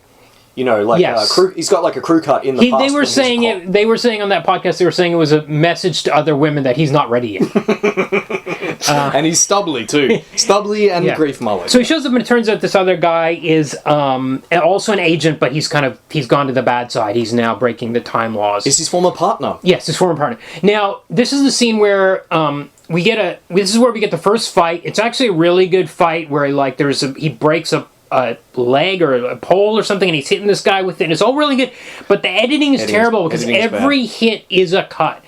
You know, like Yes. he's got like a crew cut in the past. They were saying it. They were saying on that podcast. They were saying it was a message to other women that he's not ready yet. And he's stubbly too. Stubbly and grief mullet. So he shows up, and it turns out this other guy is also an agent, but he's gone to the bad side. He's now breaking the time laws. Is his former partner? Yes, his former partner. Now, this is the scene where this is where we get the first fight. It's actually a really good fight where he breaks a leg or a pole or something, and he's hitting this guy with it. And it's all really good, but the editing is terrible because every hit is a cut.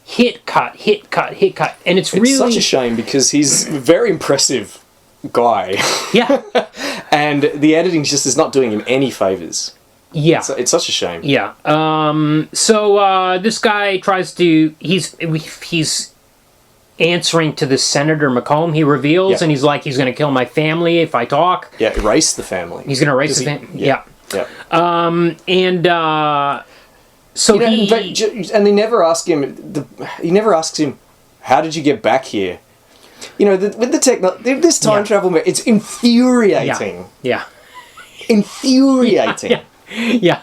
Hit, cut, hit, cut, hit, cut. And it's really... such a shame because he's a very impressive guy. Yeah. And the editing just is not doing him any favours. Yeah. It's such a shame. Yeah. So this guy tries to... He's answering to the Senator McComb, he reveals, and he's like, he's going to kill my family if I talk. Yeah, erase the family. He's going to erase the family. Yeah. So and they never ask him. He never asks him, "How did you get back here?" You know, with the this time travel, it's infuriating. Yeah. Infuriating. Yeah.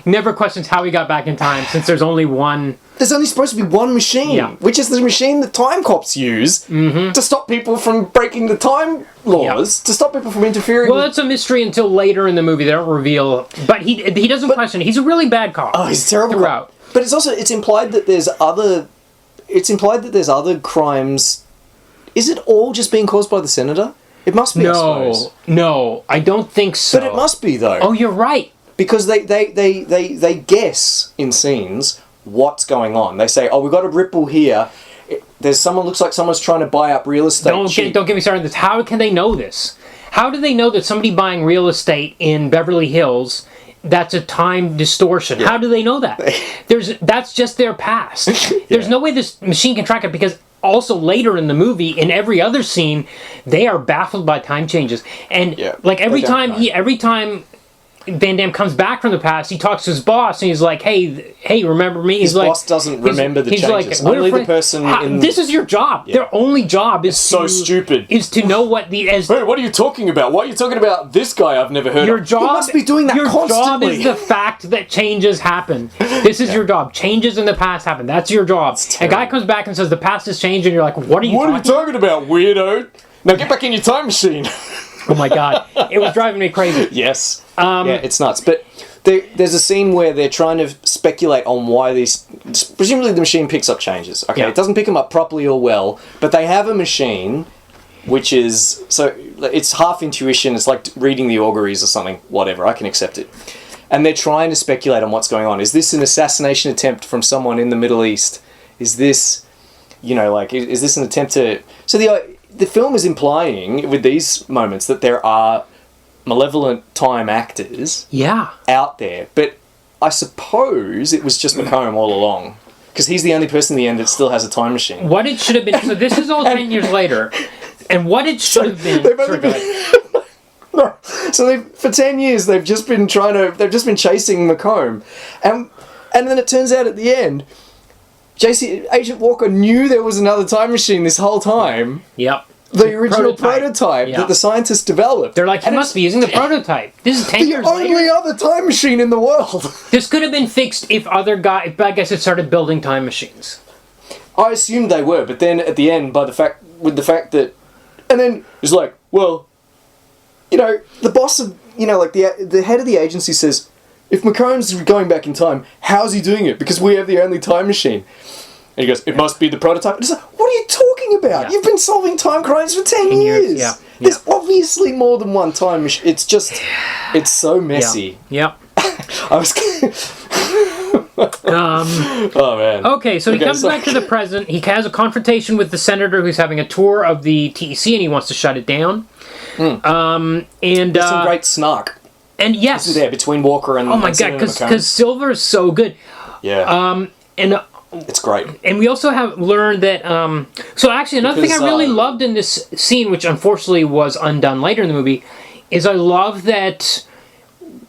Never questions how he got back in time, since there's only one. There's only supposed to be one machine, which is the machine that time cops use to stop people from breaking the time laws, to stop people from interfering. Well, it's a mystery until later in the movie. They don't reveal, but he doesn't question it. He's a really bad cop. Oh, he's a terrible throughout. cop. But it's implied that there's other. It's implied that there's other crimes. Is it all just being caused by the senator? It must be. I suppose. No, I don't think so. But it must be though. Oh, you're right. Because they guess in scenes what's going on. They say, "Oh, we've got a ripple here. There's someone. Looks like someone's trying to buy up real estate." Don't get me started on this. How can they know this? How do they know that somebody buying real estate in Beverly Hills, that's a time distortion? Yeah. How do they know that? That's just their past. There's no way this machine can track it, because also later in the movie, in every other scene, they are baffled by time changes. And every time Van Damme comes back from the past, he talks to his boss, and he's like, hey, remember me? His boss doesn't remember the changes. Only the person in... This is your job. Yeah. Their only job is stupid. Is to know what the... Hey, what are you talking about? Why are you talking about this guy I've never heard of? Job, he must be doing that constantly. Your job is the fact that changes happen. This is your job. Changes in the past happen. That's your job. A guy comes back and says, the past has changed, and you're like, what are you talking about, weirdo? Now get back in your time machine. Oh my god. It was driving me crazy. Yes. It's nuts. But there's a scene where they're trying to speculate on why these... Presumably the machine picks up changes. Okay, it doesn't pick them up properly or well, but they have a machine which is... So it's half intuition. It's like reading the auguries or something. Whatever, I can accept it. And they're trying to speculate on what's going on. Is this an assassination attempt from someone in the Middle East? Is this... is this an attempt to... So the film is implying with these moments that there are malevolent time actors out there, but I suppose it was just McComb all along, because he's the only person in the end that still has a time machine. What it should have been... So this is all 10 years later, and what it should have been... For 10 years they've just been chasing McComb, and then it turns out at the end Agent Walker knew there was another time machine this whole time. Yep. The original prototype that the scientists developed. They're like, he must be using the prototype. This is 10 years later. The only other time machine in the world. This could have been fixed if other guys, I guess, had started building time machines. I assumed they were, but then at the end, and then it's like, well, the boss of, the head of the agency says, if McComb's going back in time, how's he doing it? Because we have the only time machine. And he goes, it must be the prototype. And it's like, what are you talking about? Yeah. You've been solving time crimes for 10 years. Yeah. There's obviously more than one time machine. It's just, it's so messy. Yeah. I was... oh, man. Okay, so he comes back to the present. He has a confrontation with the senator who's having a tour of the TEC, and he wants to shut it down. There's some great snark. And yes, there between Walker and... Oh my god, because Silver is so good. Yeah. And it's great. And we also have learned that... so actually, another thing I really loved in this scene, which unfortunately was undone later in the movie, is I love that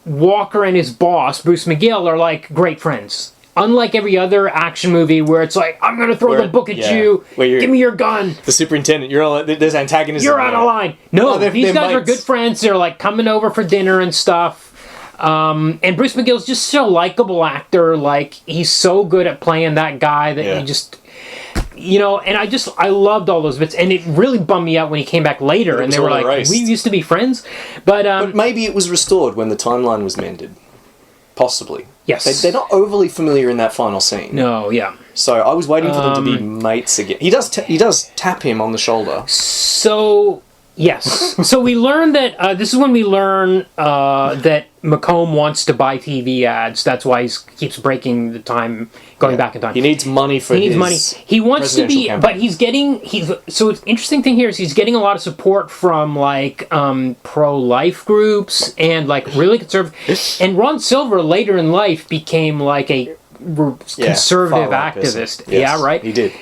Walker and his boss, Bruce McGill, are like great friends. Unlike every other action movie where it's like, I'm going to throw the book at you, give me your gun. The superintendent, there's antagonism. You're out of line. No, these guys are good friends. They're like coming over for dinner and stuff. And Bruce McGill's just so likable actor. Like, he's so good at playing that guy that you just... You know, and I loved all those bits, and it really bummed me out when he came back later, and they were like, erased. We used to be friends, but maybe it was restored when the timeline was mended, possibly. Yes, they're not overly familiar in that final scene. No, yeah. So I was waiting for them to be mates again. He does tap him on the shoulder. So yes, so we learned that this is when we learn that McComb wants to buy TV ads. That's why he keeps breaking the time, going back in time. He needs money for his money. He wants to be, campaign. But so the interesting thing here is he's getting a lot of support from like pro-life groups and like really conservative. And Ron Silver later in life became like a conservative activist. Yes. Yeah, right? He did.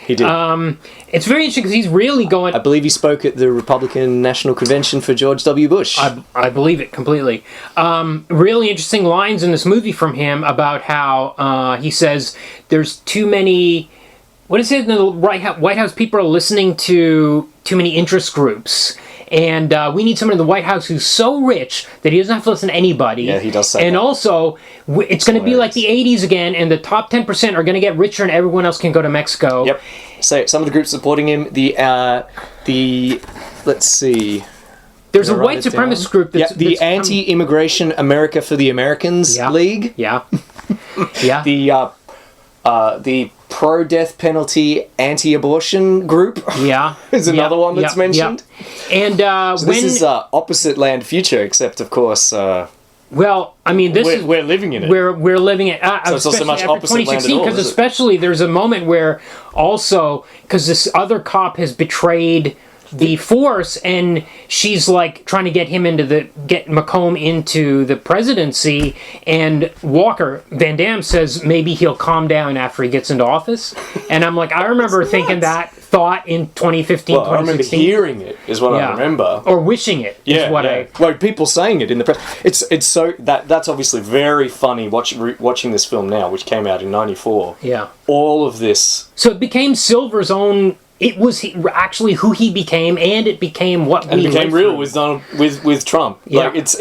It's very interesting because he's really going... I believe he spoke at the Republican National Convention for George W. Bush. I believe it completely. Really interesting lines in this movie from him about how he says there's too many... What is it? The White House people are listening to too many interest groups. And we need someone in the White House who's so rich that he doesn't have to listen to anybody. Yeah, he does say and that. Also, it's going to be like the 80s again, and the top 10% are going to get richer, and everyone else can go to Mexico. Yep. So some of the groups supporting him, let's see. There's a white supremacist group that's... the Anti-Immigration America for the Americans League. Yeah. Yeah. The pro-death penalty anti-abortion group is another one that's mentioned. And so this is opposite land future, except of course... well, I mean, we're living in it. We're living it. So it's not so much opposite 2016, because especially there's a moment where also, because this other cop has betrayed the force, and she's like trying to get McComb into the presidency, and Van Damme says maybe he'll calm down after he gets into office, and I'm like, I remember thinking that thought in 2015, 2016. I remember hearing it is what I remember, or wishing it is what I. Well, people saying it in the press. It's so that's obviously very funny watching this film now, which came out in '94. Yeah, all of this. So it became Silver's own. It was actually who he became, and it became what we. And it became real with Donald with Trump. Yeah, like there's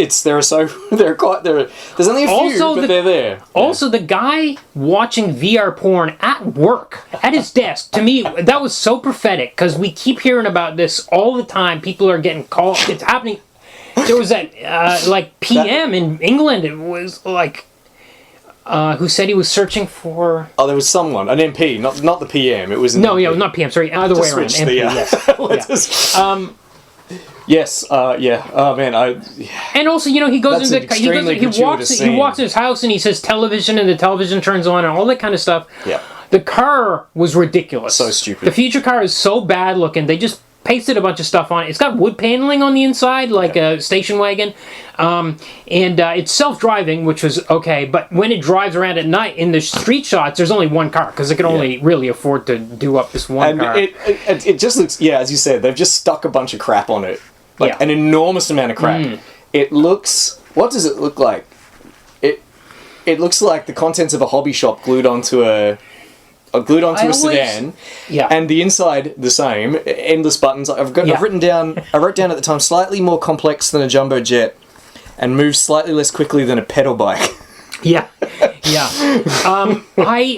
only a few, but they're there. Also, the guy watching VR porn at work at his desk. To me, that was so prophetic because we keep hearing about this all the time. People are getting called. It's happening. There was that like PM in England. It was like. Who said he was searching for... Oh, there was someone, an MP, not the PM. It was no, yeah, not PM. Sorry, other way around. MP, yes. Oh man, And also, he goes into he walks in his house and he says television, and the television turns on and all that kind of stuff. Yeah. The car was ridiculous. So stupid. The future car is so bad looking. They just pasted a bunch of stuff on it. It's got wood paneling on the inside, like a station wagon. And it's self-driving, which was okay. But when it drives around at night, in the street shots, there's only one car, because they can only really afford to do up this one car. It just looks, as you said, they've just stuck a bunch of crap on it. Like an enormous amount of crap. It looks... What does it look like? It looks like the contents of a hobby shop glued onto a sedan, and the inside the same, endless buttons. I wrote down at the time, slightly more complex than a jumbo jet, and moves slightly less quickly than a pedal bike. I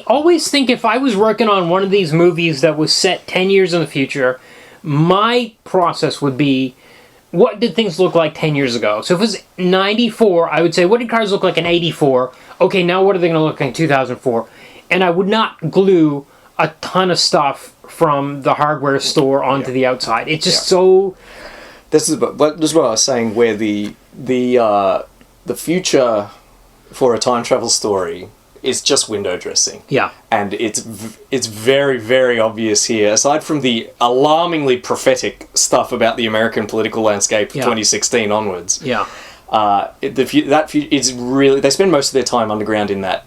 always think if I was working on one of these movies that was set 10 years in the future, my process would be, what did things look like 10 years ago? So if it was 94, I would say, what did cars look like in 84? Okay, now what are they going to look like in 2004? And I would not glue a ton of stuff from the hardware store onto the outside. It's just so... This is what I was saying, where the future for a time travel story is just window dressing. Yeah. And it's very, very obvious here, aside from the alarmingly prophetic stuff about the American political landscape of 2016 onwards. Yeah. It's really... They spend most of their time underground in the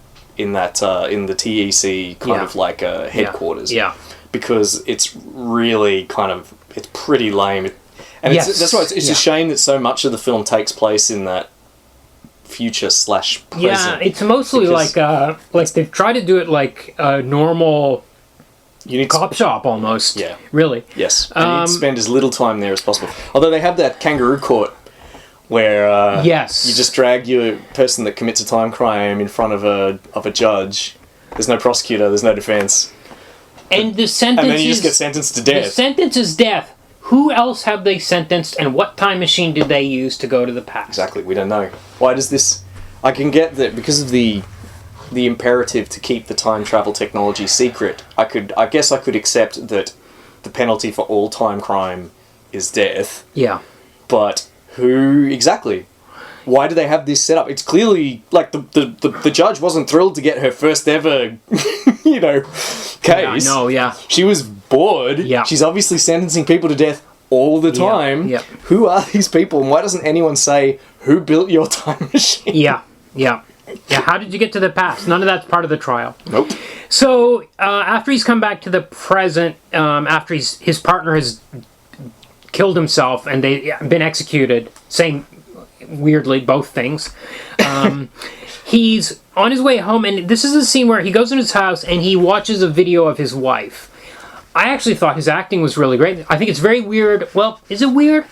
TEC kind of like headquarters. Yeah. Because it's really kind of... It's pretty lame. And Yes. that's why it's Yeah. a shame that so much of the film takes place in that future/present. Yeah, it's mostly Because like they've tried to do it like a normal you need cop shop almost. Yeah. Really. Yes, and you need to spend as little time there as possible. Although they have that kangaroo court where Yes. you just drag your person that commits a time crime in front of a judge. There's no prosecutor, there's no defense, And the sentence and then you is, just get sentenced to the death. sentence is death. Who else have they sentenced, and what time machine did they use to go to the past? Exactly, we don't know. Why does this... I can get that because of the imperative to keep the time travel technology secret. I guess I could accept that the penalty for all time crime is death, Yeah. but who exactly? Why do they have this set up? It's clearly like the judge wasn't thrilled to get her first ever, case. No, yeah. She was bored. Yeah. She's obviously sentencing people to death all the time. yeah. Who are these people, and why doesn't anyone say who built your time machine? Yeah. Yeah. Yeah, how did you get to the past? None of that's part of the trial. Nope. So, after he's come back to the present, after his partner has killed himself and they've been executed, same, weirdly, both things, he's on his way home, and this is a scene where he goes in his house and he watches a video of his wife. I actually thought his acting was really great. I think it's very weird. Well, is it weird?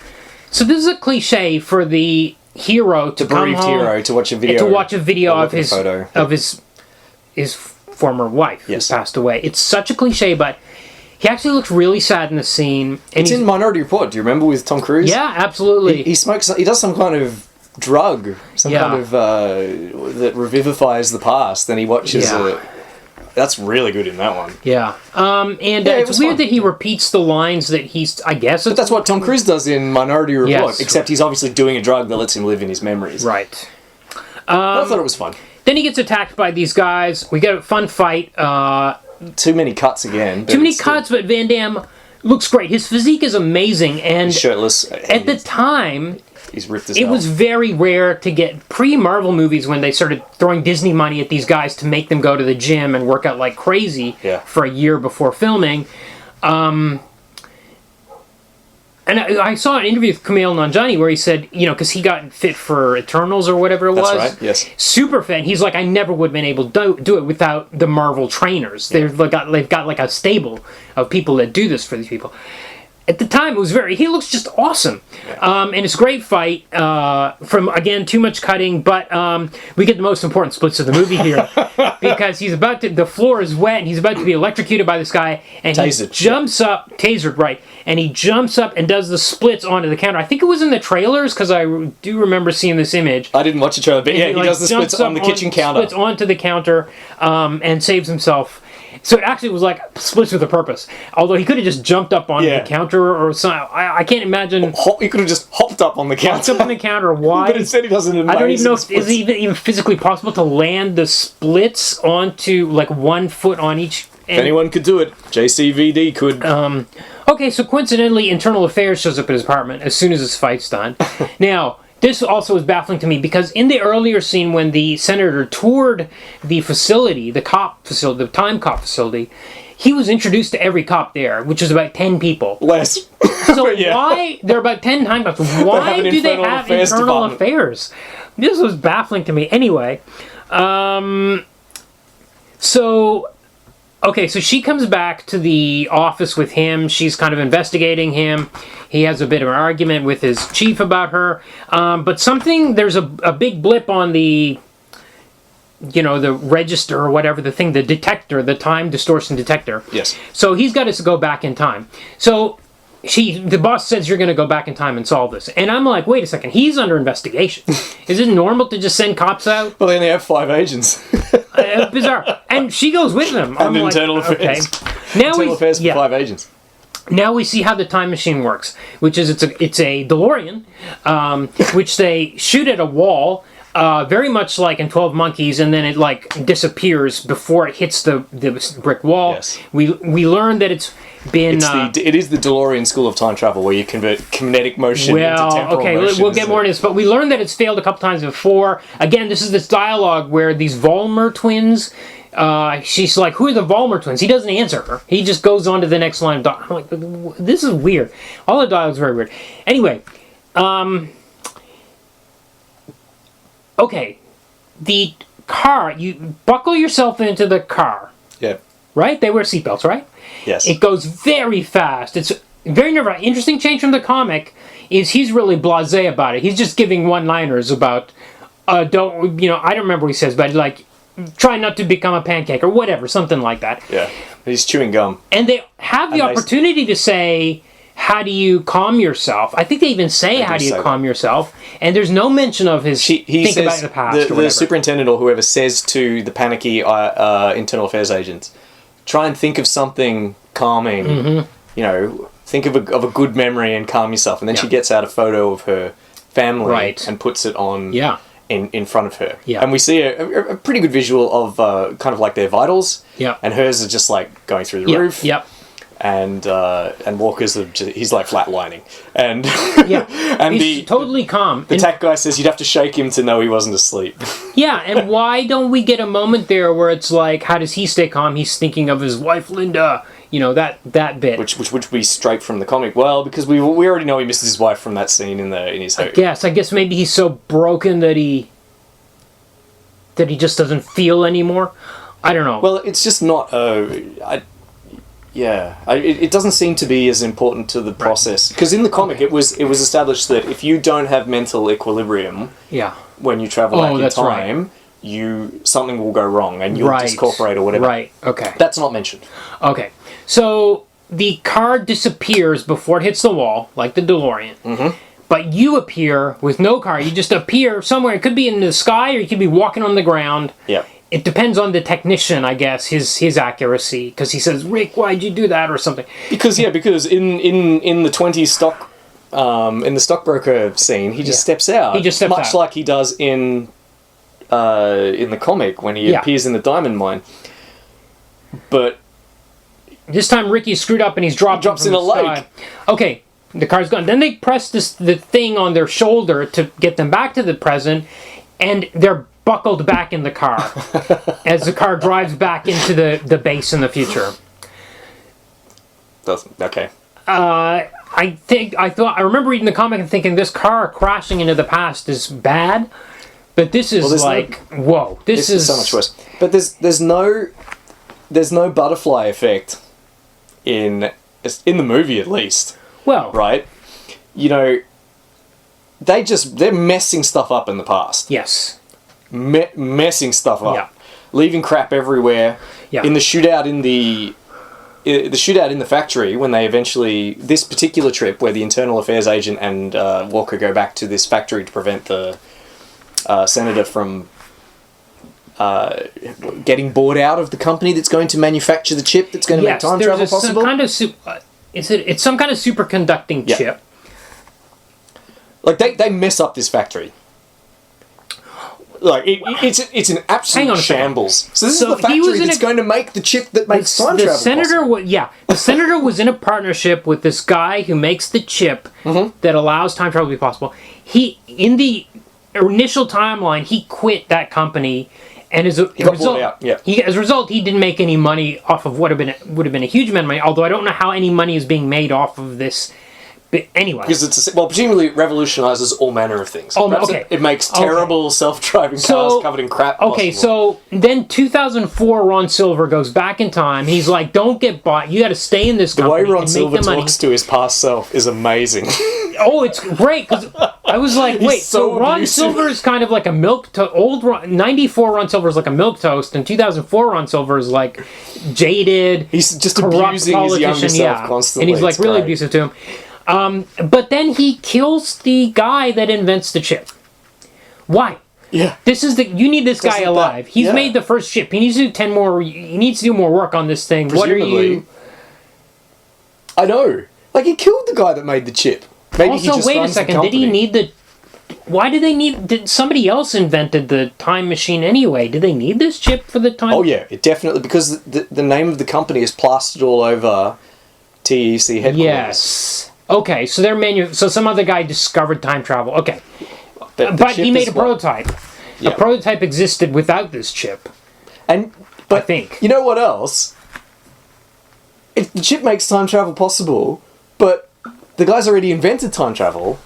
So this is a cliche for the hero to come Bereaved home hero to watch a video. to watch a video or of look at a photo. his former wife Yes. who passed away. It's such a cliche, but he actually looks really sad in the scene. And It's he's, in Minority Report. Do you remember with Tom Cruise? yeah, absolutely. He smokes. He does some kind of drug, some Yeah. kind of that revivifies the past. Then he watches Yeah. That's really good in that one. yeah. And Yeah, it it's was weird fun. that he repeats the lines that he's. I guess But that's what Tom Cruise does in Minority Report. Yes. Except he's obviously doing a drug that lets him live in his memories. right. But I thought it was fun. Then he gets attacked by these guys. We get a fun fight. Too many cuts again. but Too many it's still- cuts, but Van Damme looks great. His physique is amazing, and He's shirtless. at the time, he's ripped as it hell. was very rare to get pre-Marvel movies when they started throwing Disney money at these guys to make them go to the gym and work out like crazy Yeah. for a year before filming. And I saw an interview with Kumail Nanjiani where he said, because he got fit for Eternals or whatever it was. That's right, yes. Super fit. He's like, I never would have been able to do it without the Marvel trainers. They've got like a stable of people that do this for these people. At the time, it was he looks just awesome. And it's a great fight from, again, too much cutting, but we get the most important splits of the movie here because the floor is wet and he's about to be electrocuted by this guy and Tasered. he jumps up, tasered, right, and he jumps up and does the splits onto the counter. I think it was in the trailers because I do remember seeing this image. I didn't watch the trailer, but yeah, he does the splits jumps on the up kitchen counter. Splits onto the counter and saves himself. So it actually was like splits with a purpose. Although he could have just jumped up onto Yeah. the counter or something. I can't imagine. He could have just hopped up on the Hopped counter. up on the counter. Why? But instead he does an amazing I don't even know if splits. it's even physically possible to land the splits onto like 1 foot on each. If anyone could do it, JCVD could. Okay, so coincidentally, Internal Affairs shows up at his apartment as soon as his fight's done. Now, this also is baffling to me because in the earlier scene when the senator toured the facility, the Timecop facility, he was introduced to every cop there, which is about 10 people. Less. So But yeah. why, there are about 10 Timecops, why an do they internal have affairs internal department. affairs? This was baffling to me. Anyway, so she comes back to the office with him. She's kind of investigating him. He has a bit of an argument with his chief about her. But there's a big blip on the register or whatever, the detector, the time distortion detector. Yes. So he's got to go back in time. So the boss says you're going to go back in time and solve this. And I'm like, wait a second, he's under investigation. Is it normal to just send cops out? Well, they only have 5 agents. Bizarre. And she goes with them. I'm And like, internal affairs. okay. Now Internal affairs for 5 agents. Now we see how the time machine works, which is it's a DeLorean, which they shoot at a wall, very much like in 12 Monkeys, and then it disappears before it hits the brick wall. Yes. We learn that it's been. It is the DeLorean school of time travel where you convert kinetic motion into temporal motion. We'll get more into this, but we learned that it's failed a couple times before. Again, this is this dialogue where these Vollmer twins she's like, who are the Vollmer twins? He doesn't answer her. He just goes on to the next line of dialogue. I'm like, this is weird. All the dialogue is very weird. Anyway, okay, the car, you buckle yourself into the car, Yeah. right? They wear seatbelts, right? Yes. It goes very fast. It's very nerve-wracking. Interesting change from the comic is he's really blasé about it. He's just giving one-liners about, I don't remember what he says, but like, try not to become a pancake or whatever, something like that. Yeah. He's chewing gum. And they have the opportunity to say, how do you calm yourself? I think they even say, how do you calm yourself? And there's no mention of his He think says, about the past or whatever. The superintendent or whoever says to the panicky internal affairs agent, try and think of something calming. Mm-hmm. You know, think of a good memory and calm yourself. And then she gets out a photo of her family and puts it on in front of her. Yeah. And we see a pretty good visual of kind of like their vitals. Yeah. And hers are just like going through the roof. Yep. And Walker's he's like flatlining, and and he's totally calm. The tech guy says you'd have to shake him to know he wasn't asleep. Yeah, and why don't we get a moment there where it's like, how does he stay calm? He's thinking of his wife Linda. You know, that bit, which would be straight from the comic. Well, because we already know he misses his wife from that scene in his home. I guess maybe he's so broken that he just doesn't feel anymore. I don't know. Well, it's just not. It doesn't seem to be as important to the process, because in the comic it was established that if you don't have mental equilibrium, when you travel back in time, something will go wrong and you'll discorporate or whatever. Right. Okay. That's not mentioned. Okay. So the car disappears before it hits the wall, like the DeLorean. Mm-hmm. But you appear with no car. You just appear somewhere. It could be in the sky or you could be walking on the ground. Yeah. It depends on the technician, I guess, his accuracy, because he says, "Rick, why'd you do that?" or something. Because in the 20s stock, in the stockbroker scene, he just steps out. He just steps out, much like he does in the comic when he appears in the diamond mine. But this time, Ricky's screwed up and he's drops in a lake. Okay, the car's gone. Then they press the thing on their shoulder to get them back to the present, and they're buckled back in the car as the car drives back into the base in the future. Okay. I remember reading the comic and thinking this car crashing into the past is bad, but this is whoa, this is so much worse. But there's no butterfly effect in the movie, at least. Well, right? You know, they're messing stuff up in the past. Yes. Messing stuff up, leaving crap everywhere. In the shootout in the factory, when they eventually, this particular trip where the internal affairs agent and Walker go back to this factory to prevent the senator from getting bought out of the company that's going to manufacture the chip that's going to make time travel possible. It's some kind of superconducting chip. Like they mess up this factory. Like it's an absolute shambles. So this is the factory that's going to make the chip that makes time travel possible. The senator was in a partnership with this guy who makes the chip that allows time travel to be possible. He, in the initial timeline, he quit that company, and as a result, he didn't make any money off of what would have been a huge amount of money. Although I don't know how any money is being made off of this. But anyway, because presumably it revolutionizes all manner of things. It makes terrible self-driving cars covered in crap. Okay, so then 2004, Ron Silver goes back in time. He's like, "Don't get bought. You got to stay in this company." The way Ron Silver talks to his past self is amazing. Oh, it's great, because I was like, wait, so Ron Silver is kind of like a old 94 Ron Silver is like a milquetoast, and 2004 Ron Silver is like jaded. He's just abusing his younger self constantly. And he's like really abusive to him. But then he kills the guy that invents the chip. Why? Yeah. You need this guy alive. He's made the first chip. He needs to do 10 more. He needs to do more work on this thing. Presumably, what are you? I know. Like, he killed the guy that made the chip. Maybe also, he just wait a second. Did he need the? Why did they need? Did somebody else invented the time machine anyway? Did they need this chip for the time? Oh yeah, it definitely, because the name of the company is plastered all over TEC headquarters. Yes. Okay, so so some other guy discovered time travel. Okay, but he made a prototype. Yeah. A prototype existed without this chip. And I think. You know what else? If the chip makes time travel possible, but the guy's already invented time travel,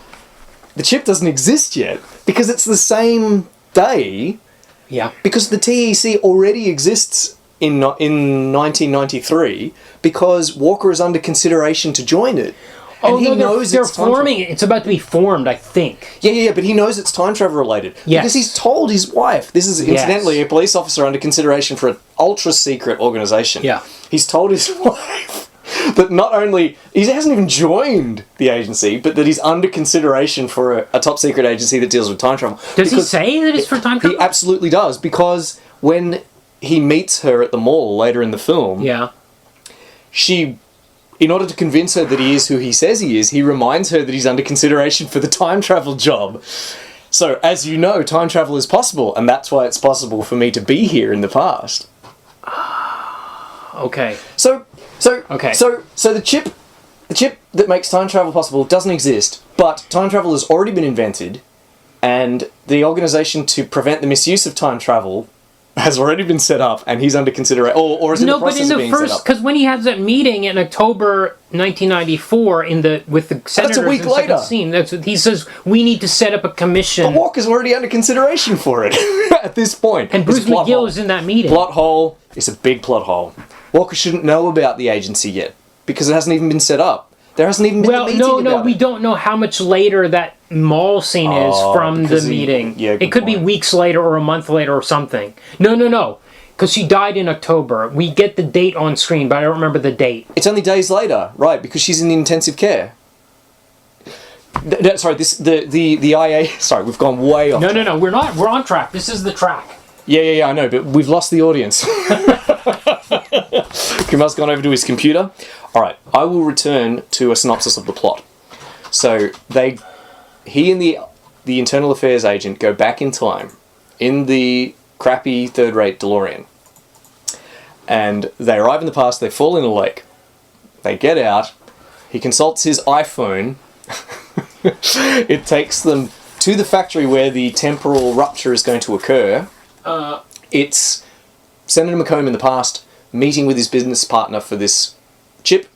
the chip doesn't exist yet because it's the same day. Yeah. Because the TEC already exists in 1993 because Walker is under consideration to join it. And he knows they're it's time forming it. It's about to be formed, I think. Yeah, but he knows it's time travel related. Yes. Because he's told his wife. This is incidentally a police officer under consideration for an ultra secret organization. Yeah. He's told his wife that not only he hasn't even joined the agency, but that he's under consideration for a top secret agency that deals with time travel. Does he say that it's for time travel? He absolutely does, because when he meets her at the mall later in the film, in order to convince her that he is who he says he is, he reminds her that he's under consideration for the time travel job. So, as you know, time travel is possible, and that's why it's possible for me to be here in the past. Okay. So the chip that makes time travel possible doesn't exist, but time travel has already been invented, and the organization to prevent the misuse of time travel has already been set up, and he's under consideration, or is in the process of being set up. Because when he has that meeting in October 1994 with the senators, that's a week later. Scene, that's what he says. We need to set up a commission. But Walker's already under consideration for it at this point. And Bruce McGill is in that meeting. Plot hole. It's a big plot hole. Walker shouldn't know about the agency yet because it hasn't even been set up. There hasn't even been a meeting about we it. don't know how much later that mall scene is from the meeting. It could be weeks later or a month later or something. No. Because she died in October. We get the date on screen, but I don't remember the date. It's only days later, right? Because she's in intensive care. The IA... Sorry, we've gone way off. No. We're not. We're on track. This is the track. Yeah, I know, but we've lost the audience. Kumar's gone over to his computer. Alright, I will return to a synopsis of the plot. So, he and the internal affairs agent go back in time in the crappy third-rate DeLorean. And they arrive in the past, they fall in a lake. They get out, he consults his iPhone. It takes them to the factory where the temporal rupture is going to occur. It's Senator McComb in the past meeting with his business partner for this chip.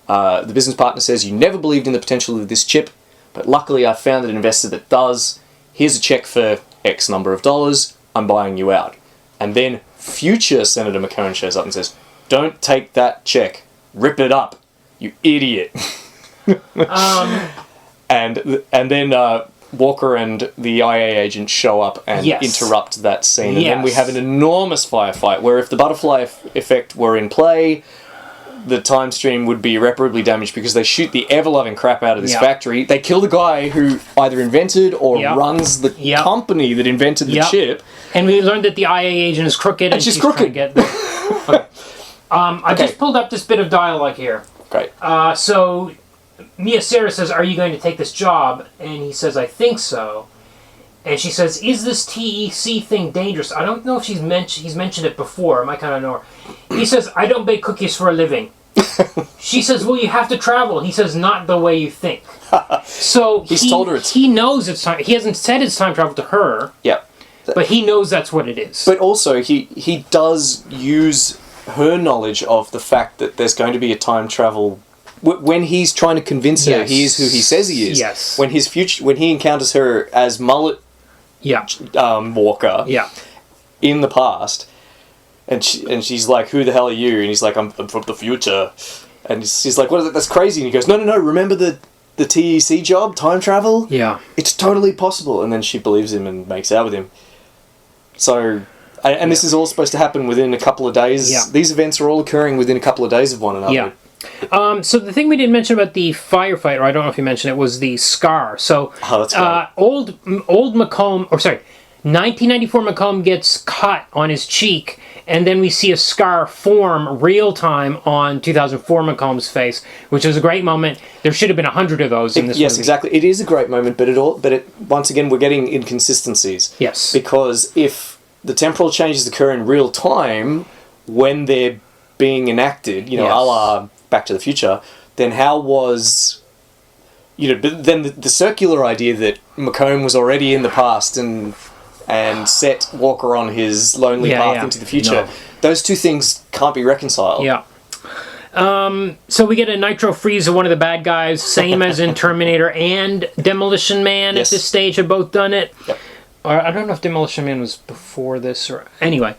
The business partner says, you never believed in the potential of this chip, but luckily I found an investor that does. Here's a check for X number of dollars. I'm buying you out. And then future Senator McComb shows up and says, don't take that check. Rip it up, you idiot. And then Walker and the IA agent show up and interrupt that scene. And then we have an enormous firefight where if the butterfly effect were in play, the time stream would be irreparably damaged because they shoot the ever-loving crap out of this factory. They kill the guy who either invented or runs the company that invented the chip. And we learned that the IA agent is crooked. And she's crooked. I just pulled up this bit of dialogue here. Great. So Mia Sarah says, are you going to take this job? And he says, I think so. And she says, is this TEC thing dangerous? I don't know if he's mentioned it before. I might kind of know her. He says, I don't bake cookies for a living. She says, well, you have to travel. He says, not the way you think. So he's told her he knows it's time. He hasn't said it's time travel to her. Yeah. But he knows that's what it is. But also, he does use her knowledge of the fact that there's going to be a time travel. When he's trying to convince her he is who he says he is. Yes. When he encounters her as Mullet Walker in the past, and she's like, who the hell are you? And he's like, I'm from the future. And she's like, what is it? That's crazy. And he goes, no, remember the TEC job, time travel? Yeah. It's totally possible. And then she believes him and makes out with him. So, and this is all supposed to happen within a couple of days. Yeah. These events are all occurring within a couple of days of one another. Yeah. So the thing we didn't mention about the firefight, or I don't know if you mentioned it, was the scar. So that's great. old McComb, 1994 McComb gets cut on his cheek, and then we see a scar form real time on 2004 McComb's face, which was a great moment. There should have been 100 of those in this movie. Yes, exactly. It is a great moment, but once again we're getting inconsistencies. Yes. Because if the temporal changes occur in real time when they're being enacted, a la Back to the Future, then how was... then the circular idea that McComb was already in the past and and set Walker on his lonely path into the future. No. Those two things can't be reconciled. Yeah. So we get a nitro freeze of one of the bad guys, same as in Terminator and Demolition Man at this stage have both done it. Yep. Or I don't know if Demolition Man was before this or anyway.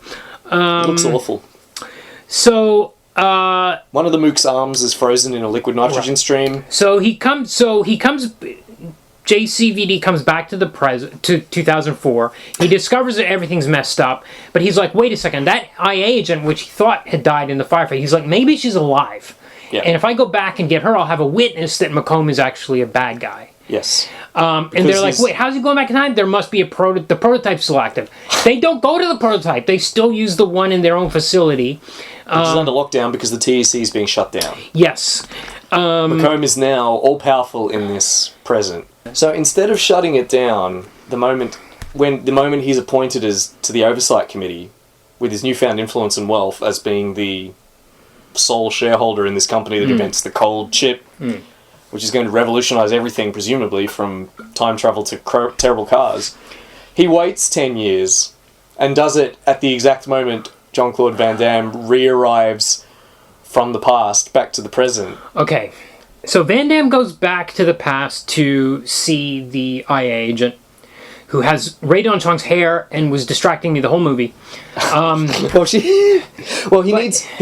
It looks awful. So one of the Mook's arms is frozen in a liquid nitrogen stream. So he comes. JCVD comes back to to 2004. He discovers that everything's messed up, but he's like, wait a second, that IA agent, which he thought had died in the firefight, he's like, maybe she's alive. Yeah. And if I go back and get her, I'll have a witness that McComb is actually a bad guy. Yes. And they're like, wait, how's he going back in time? There must be the prototype's still active. They don't go to the prototype. They still use the one in their own facility. Which is under lockdown because the TEC is being shut down. Yes. McComb is now all-powerful in this present. So instead of shutting it down, the moment he's appointed to the oversight committee, with his newfound influence and wealth as being the sole shareholder in this company that invents the cold chip, which is going to revolutionise everything, presumably, from time travel to terrible cars, he waits 10 years and does it at the exact moment Jean-Claude Van Damme re-arrives from the past back to the present. Okay. So Van Damme goes back to the past to see the IA agent who has Ray Chong's hair and was distracting me the whole movie. He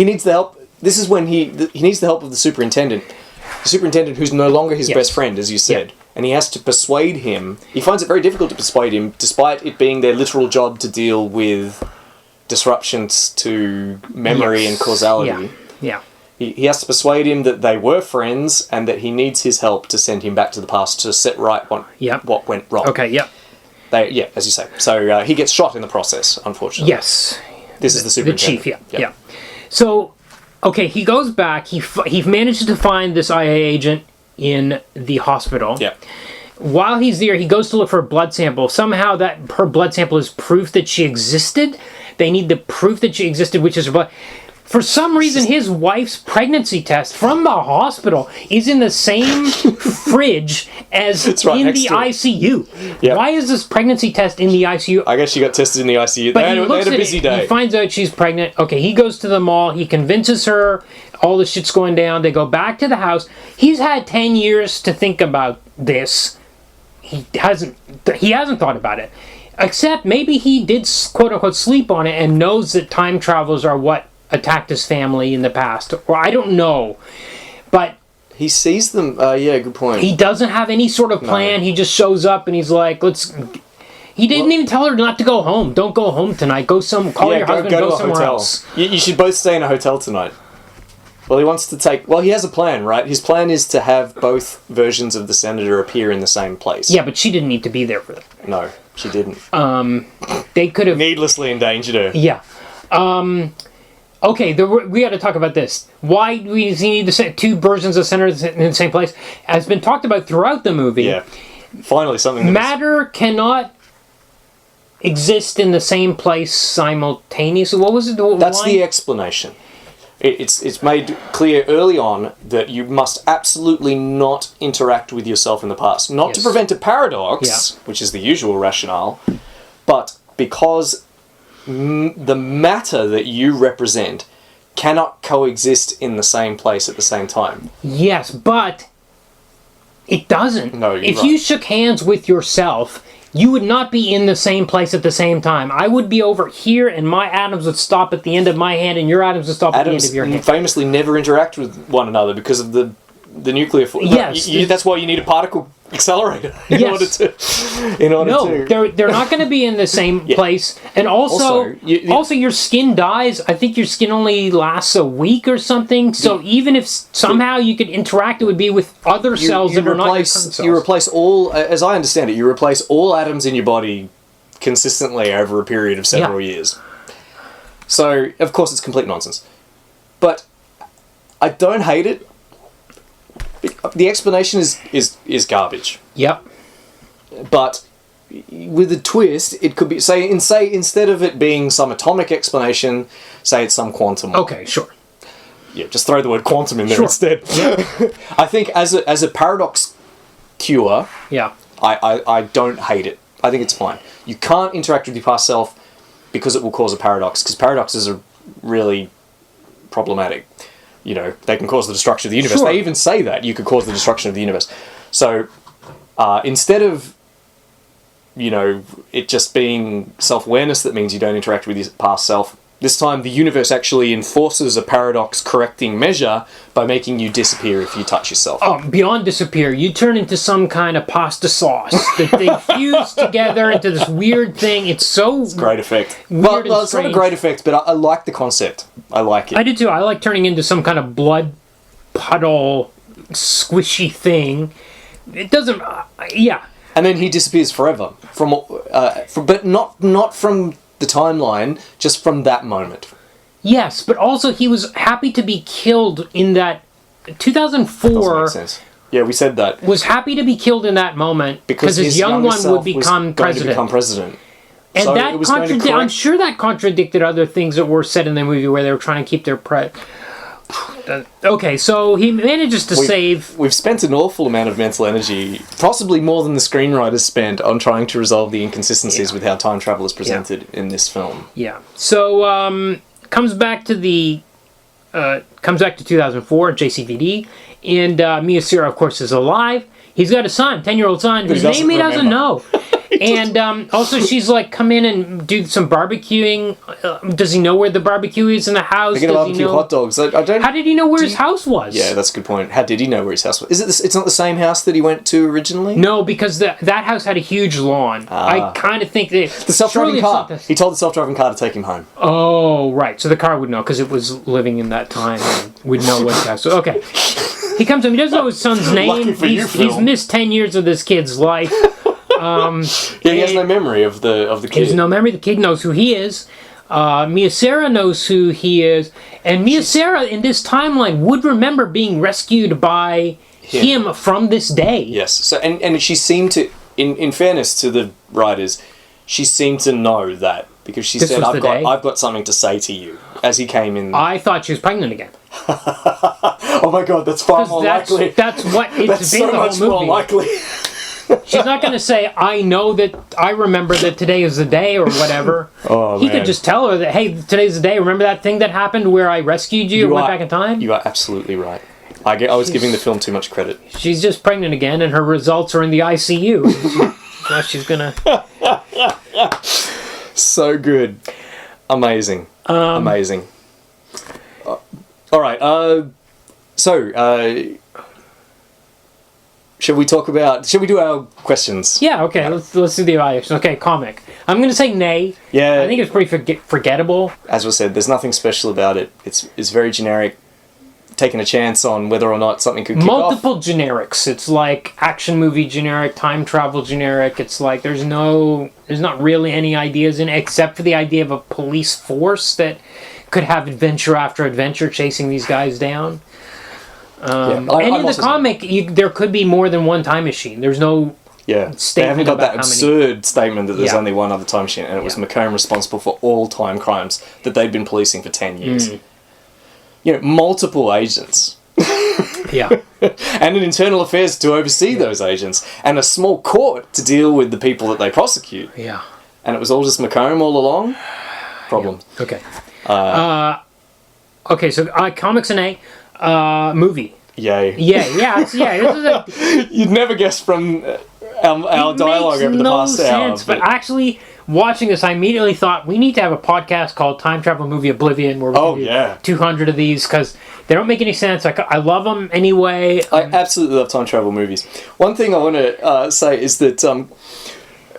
needs the help. This is when he needs the help of the superintendent. The superintendent who's no longer his best friend, as you said. Yep. And he has to persuade him. He finds it very difficult to persuade him, despite it being their literal job to deal with disruptions to memory and causality. Yeah. He has to persuade him that they were friends and that he needs his help to send him back to the past to set right what went wrong. Okay, yep. As you say. So he gets shot in the process, unfortunately. Yes. This is the superintendent. The chief, yeah. So, okay, he goes back. He manages to find this IA agent in the hospital. Yeah. While he's there, he goes to look for a blood sample. Somehow her blood sample is proof that she existed. They need the proof that she existed, which is her blood. For some reason, his wife's pregnancy test from the hospital is in the same fridge as in the ICU. Yep. Why is this pregnancy test in the ICU? I guess she got tested in the ICU. But they had a busy day. He finds out she's pregnant. Okay, he goes to the mall. He convinces her all the shit's going down. They go back to the house. He's had 10 years to think about this. He hasn't thought about it. Except maybe he did, quote-unquote, sleep on it and knows that time travelers are what attacked his family in the past. Or I don't know. But he sees them. Good point. He doesn't have any sort of plan. No. He just shows up and he's like, He didn't even tell her not to go home. Don't go home tonight. Call your husband, go somewhere else. You should both stay in a hotel tonight. Well, he has a plan, right? His plan is to have both versions of the Senator appear in the same place. Yeah, but she didn't need to be there for that. No, she didn't. They could have needlessly endangered her. Yeah. Okay, we got to talk about this. Why do we need two versions of Senator in the same place? Has been talked about throughout the movie. Yeah. Finally, something. Matter cannot exist in the same place simultaneously. What was it? That's the explanation. It's made clear early on that you must absolutely not interact with yourself in the past. Not to prevent a paradox, which is the usual rationale, but because the matter that you represent cannot coexist in the same place at the same time. Yes, but it doesn't. No, if you shook hands with yourself, you would not be in the same place at the same time. I would be over here, and my atoms would stop at the end of my hand, and your atoms would stop at the end of your hand. Atoms famously never interact with one another because of the nuclear force. Yes. That's why you need a particle accelerator in order to. They're not going to be in the same place. And also your skin dies. I think your skin only lasts a week or something. So even if somehow you could interact, it would be with other cells that are not your current cells. You replace all, as I understand it, you replace all atoms in your body consistently over a period of several years. So of course it's complete nonsense. But I don't hate it. The explanation is garbage. Yep. But with a twist, it could be say instead of it being some atomic explanation, say it's some quantum one. Okay, sure. Yeah, just throw the word quantum in there instead. Yep. I think as a paradox cure, I don't hate it. I think it's fine. you can't interact with your past self because it will cause a paradox, because paradoxes are really problematic. You know, they can cause the destruction of the universe. Sure. They even say that you could cause the destruction of the universe. So instead of, you know, it just being self-awareness that means you don't interact with your past self, this time the universe actually enforces a paradox correcting measure by making you disappear if you touch yourself. Oh, beyond disappear, you turn into some kind of pasta sauce that they fuse together into this weird thing. It's so Great effect. weird Well, and no, it's not a strange. great effect, but I like the concept. I like it. I do too. I like turning into some kind of blood puddle, squishy thing. It doesn't. Yeah. And then he disappears forever but not from the timeline, just from that moment. Yes, but also he was happy to be killed in that. Doesn't 2004 make sense. Yeah, we said that was happy to be killed in that moment because his young younger one self would was become going to president. become president. And So that it was going to I'm correct- sure that contradicted other things that were said in the movie where they were trying to keep their Okay, so he manages to save. We've spent an awful amount of mental energy, possibly more than the screenwriters spent, on trying to resolve the inconsistencies with how time travel is presented in this film. Yeah. So comes back to 2004 JCVD, and Mia Sierra, of course, is alive. He's got a son, 10-year-old son, whose name he doesn't know. And also, she's like, come in and do some barbecuing. Does he know where the barbecue is in the house? They're going to Does he barbecue know? hot dogs. I don't. How did he know where his house was? Yeah, that's a good point. How did he know where his house was? Is it? It's not the same house that he went to originally. No, because that house had a huge lawn. I kind of think that The self-driving surely it's car. not this- He told the self-driving car to take him home. Oh, right. So the car would know because it was living in that time and would know what house. So, okay. He comes to him. He doesn't know his son's name. Lucky for you, He's Phil. missed 10 years of this kid's life. Yeah, he has no memory of the He kid. has no memory. The kid knows who he is. Mia Sierra knows who he is. And Mia Sierra, in this timeline, would remember being rescued by him from this day. Yes. So and she seemed to, in fairness to the writers, she seemed to know that because she This said, was the day? "I've got something to say to you." As he came in. I thought she was pregnant again. Oh my god, that's far more likely. That's what it's That's been so the whole much movie. more likely. She's not going to say, I remember that today is the day or whatever. Oh, He man. could just tell her that, hey, today's the day. Remember that thing that happened where I rescued you and went back in time? You are absolutely right. I was giving the film too much credit. She's just pregnant again and her results are in the ICU. Now she's going to... So good. Amazing. Amazing. All right. Should we do our questions? Yeah, okay, let's do the evaluation. Okay, comic. I'm going to say nay. Yeah. I think it's pretty forgettable. As was said, there's nothing special about it. It's very generic, taking a chance on whether or not something could kick Multiple generics. It's like action movie generic, time travel generic. It's like there's not really any ideas in it except for the idea of a police force that could have adventure after adventure chasing these guys down. And in the comic, there could be more than one time machine. There's no They haven't statement got about that how many. absurd statement that there's Yeah. only one other time machine, and it was McComb responsible for all time crimes that they'd been policing for 10 years. You know, multiple agents. Yeah. And an internal affairs to oversee those agents, and a small court to deal with the people that they prosecute. Yeah. And it was all just McComb all along? Problem. Okay. Okay, so comics and A. Movie. Yay. Yeah. This is a... You'd never guess from our dialogue over the past hour. But actually, watching this, I immediately thought we need to have a podcast called Time Travel Movie Oblivion, where we can do 200 of these because they don't make any sense. I love them anyway. I absolutely love time travel movies. One thing I want to say is that,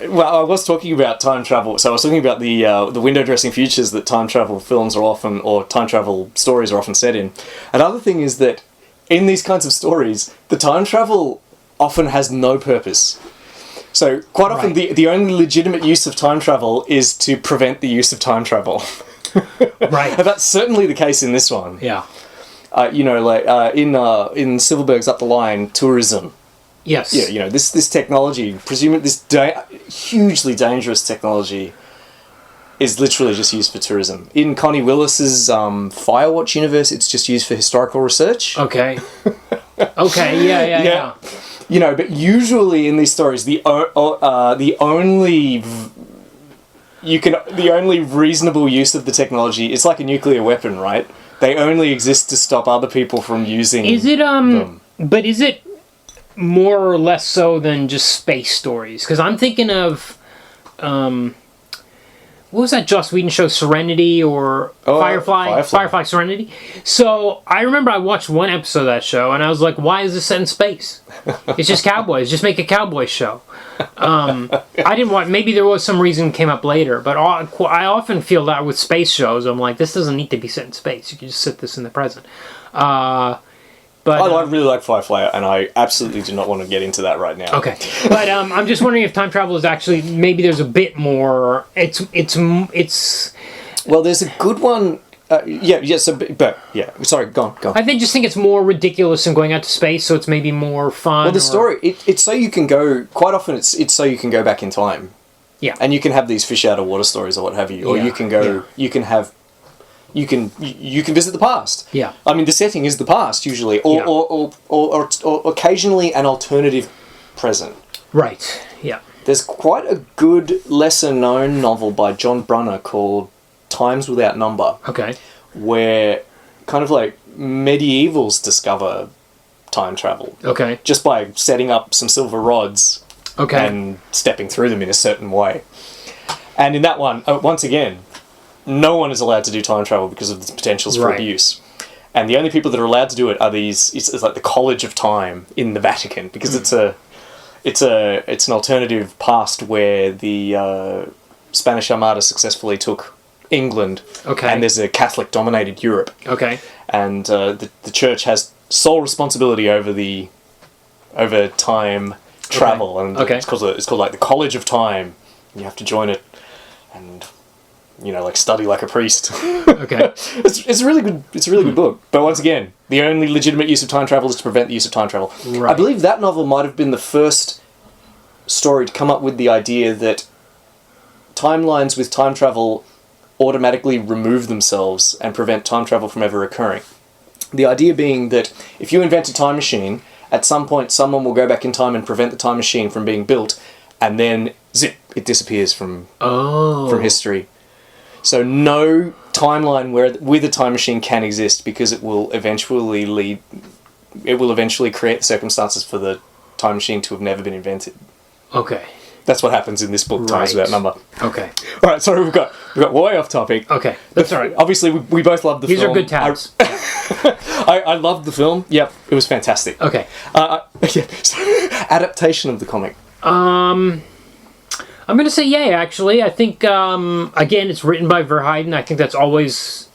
well, I was talking about time travel. So I was talking about the window dressing futures that time travel films are often, or time travel stories are often set in. Another thing is that in these kinds of stories, the time travel often has no purpose. So quite often the only legitimate use of time travel is to prevent the use of time travel. Right. And that's certainly the case in this one. Yeah. In Silverberg's Up the Line, tourism. Yes. Yeah, you know, this technology, presumably this hugely dangerous technology, is literally just used for tourism. In Connie Willis's Firewatch universe, it's just used for historical research. Okay. Okay. Yeah. You know, but usually in these stories, the only the only reasonable use of the technology, it's like a nuclear weapon, right? They only exist to stop other people from using them. But is it more or less so than just space stories? Because I'm thinking of, what was that Joss Whedon show, Serenity or Firefly Serenity? So I remember I watched one episode of that show and I was like, why is this set in space? It's just cowboys. Just make a cowboy show. I didn't want, maybe there was some reason came up later, but I often feel that with space shows. I'm like, this doesn't need to be set in space. You can just set this in the present. But I really like Firefly, and I absolutely do not want to get into that right now. Okay, but I'm just wondering if time travel is actually, maybe there's a bit more. It's Well, there's a good one. Sorry, go on. I just think it's more ridiculous than going out to space, so it's maybe more fun. Well, the story, it's so you can go. Quite often, it's so you can go back in time. Yeah, and you can have these fish out of water stories or what have you, or you can go. Yeah. You can visit the past. Yeah. I mean, the setting is the past usually, or occasionally an alternative present. Right. Yeah. There's quite a good lesser-known novel by John Brunner called Times Without Number. Okay. Where kind of like medievals discover time travel. Okay. Just by setting up some silver rods. Okay. And stepping through them in a certain way. And in that one, once again, no one is allowed to do time travel because of the potentials for abuse. And the only people that are allowed to do it are it's like the College of Time in the Vatican, because it's an alternative past where the Spanish Armada successfully took England. Okay. And there's a Catholic-dominated Europe. Okay. And the church has sole responsibility over time travel. Okay. And it's called like the College of Time. You have to join it and study like a priest. Okay. It's a really good. It's a really good book. But once again, the only legitimate use of time travel is to prevent the use of time travel. Right. I believe that novel might have been the first story to come up with the idea that timelines with time travel automatically remove themselves and prevent time travel from ever occurring. The idea being that if you invent a time machine, at some point someone will go back in time and prevent the time machine from being built, and then zip, it disappears from history. So no timeline with a time machine can exist, because it will eventually create the circumstances for the time machine to have never been invented. Okay. That's what happens in this book, Times Without Number. Okay. All right, sorry, we've got way off topic. Okay, that's all right. Obviously, we both loved the film. These are good tabs. I loved the film. Yep, it was fantastic. Okay. Adaptation of the comic. I'm going to say yay, actually. I think, again, it's written by Verheiden. I think that's always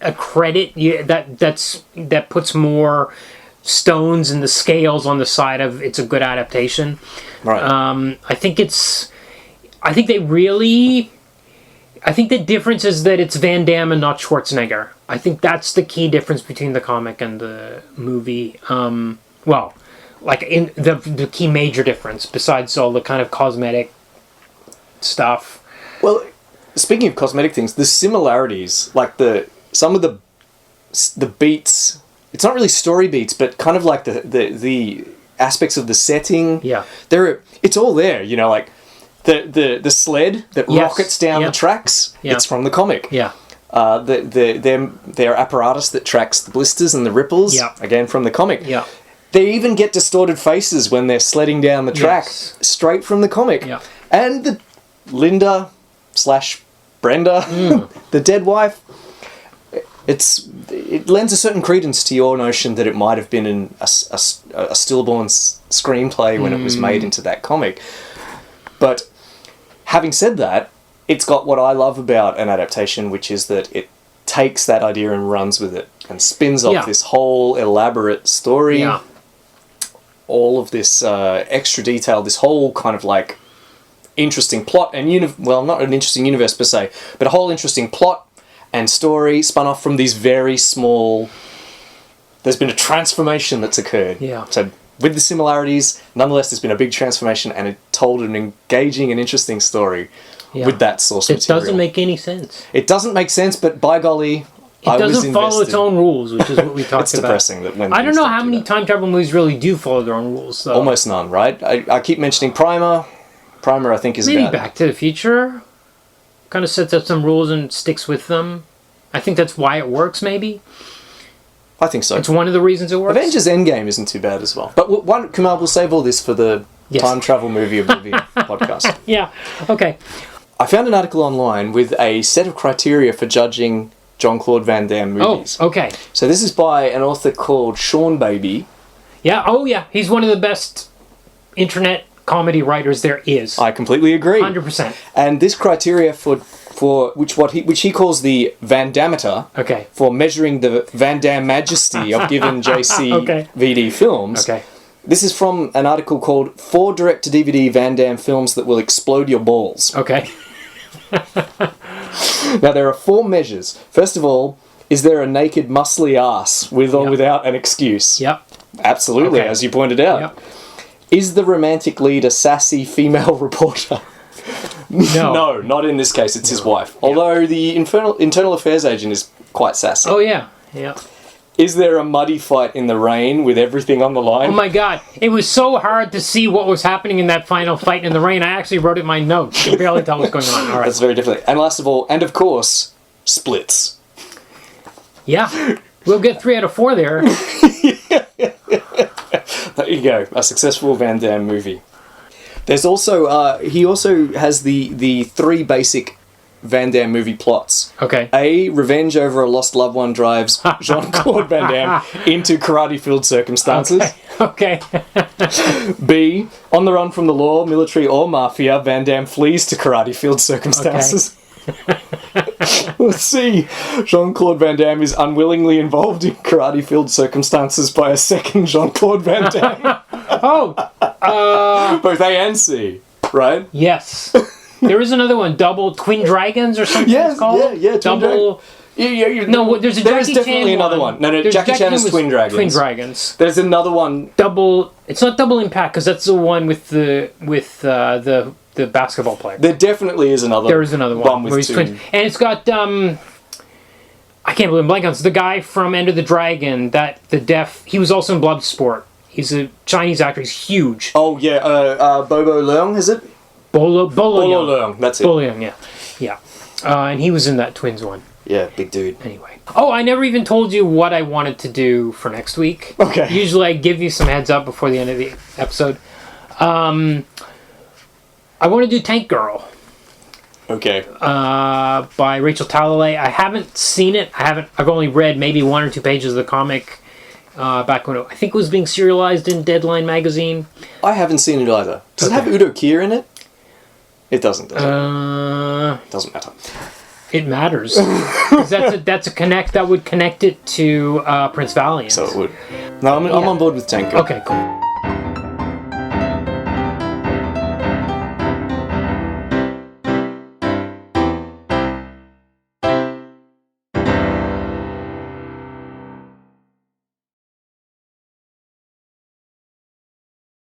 a credit. That puts more stones in the scales on the side of it's a good adaptation. Right. I think the difference is that it's Van Damme and not Schwarzenegger. I think that's the key difference between the comic and the movie. In the key major difference, besides all the kind of cosmetic stuff. Well, speaking of cosmetic things, the similarities, like some of the beats, it's not really story beats, but kind of like the aspects of the setting. Yeah. It's all there, like the sled that rockets down the tracks. Yeah. It's from the comic. Yeah. Their apparatus that tracks the blisters and the ripples. Yeah. Again from the comic. Yeah. They even get distorted faces when they're sledding down the track, straight from the comic. Yeah. And the Linda/Brenda, the dead wife. It lends a certain credence to your notion that it might have been in a stillborn screenplay when it was made into that comic. But having said that, it's got what I love about an adaptation, which is that it takes that idea and runs with it and spins off this whole elaborate story. Yeah. All of this extra detail, this whole kind of like interesting plot and not an interesting universe per se, but a whole interesting plot and story spun off from these very small. There's been a transformation that's occurred. Yeah. So with the similarities, nonetheless, there's been a big transformation, and it told an engaging and interesting story with that source material. It doesn't make any sense. It doesn't make sense, but by golly, it doesn't follow its own rules, which is what we talked about. It's depressing that when I don't know how many time travel movies really do follow their own rules, though. Almost none, right? I keep mentioning Primer. Primer, I think, is maybe about... Back to the Future. kind of sets up some rules and sticks with them. I think that's why it works, maybe. I think so. It's one of the reasons it works. Avengers Endgame isn't too bad as well. But Kumar, we'll save all this for the time travel movie Oblivion podcast. Yeah, okay. I found an article online with a set of criteria for judging Jean-Claude Van Damme movies. Oh, okay. So this is by an author called Sean Baby. Yeah, oh yeah, he's one of the best internet comedy writers there is. I completely agree. 100%. And this criteria for which he calls the Van Dammeter, Okay. for measuring the Van Damme majesty of given JCVD films. Okay. This is from an article called 4 direct-to-DVD Van Damme films that will explode your balls. Okay. Now, there are 4 measures. First of all, is there a naked, muscly ass with or without an excuse? Yep. Absolutely, Okay. as you pointed out. Yep. Is the romantic lead a sassy female reporter? No. No, not in this case. It's his wife. Although the internal affairs agent is quite sassy. Oh yeah. Yeah. Is there a muddy fight in the rain with everything on the line? Oh my god. It was so hard to see what was happening in that final fight in the rain. I actually wrote it in my notes. You could barely tell what's going on. All right. That's very different. And last of all, and of course, splits. Yeah. We'll get 3 out of 4 there. There you go. A successful Van Damme movie. There's also he also has the 3 basic Van Damme movie plots. Okay. A, revenge over a lost loved one drives Jean-Claude Van Damme into karate-filled circumstances. Okay. B, on the run from the law, military or mafia, Van Damme flees to karate-filled circumstances. C, Jean-Claude Van Damme is unwillingly involved in karate-filled circumstances by a second Jean-Claude Van Damme. Oh. Both A and C, right? Yes. There is another one, double twin dragons or something. Yes, it's called? yeah, double. No, There's a there is Jackie definitely Chan another one. No, There's Jackie Chan is was Twin Dragons. Twin Dragons. There's another one. Double. It's not Double Impact because that's the one with the basketball player. There definitely is another. There is another one with where he's two. twins, and it's got I can't believe I'm blanking on. It's the guy from Enter the Dragon the deaf. He was also in Bloodsport. He's a Chinese actor. He's huge. Oh yeah, Bobo Leung, is it? Bolo Leung, that's it. Bolo Leung, yeah. And he was in that Twins one. Yeah, big dude. Anyway. Oh, I never even told you what I wanted to do for next week. Okay. Usually I give you some heads up before the end of the episode. I want to do Tank Girl. Okay. By Rachel Talalay. I haven't seen it. I've only read maybe 1 or 2 pages of the comic back when I think it was being serialized in Deadline magazine. I haven't seen it either. Does it have Udo Kier in it? It doesn't, does it? Doesn't matter. It matters. 'Cause that's a connect that would connect it to Prince Valiant. So it would. No, I'm on board with Tank Girl. Okay, cool.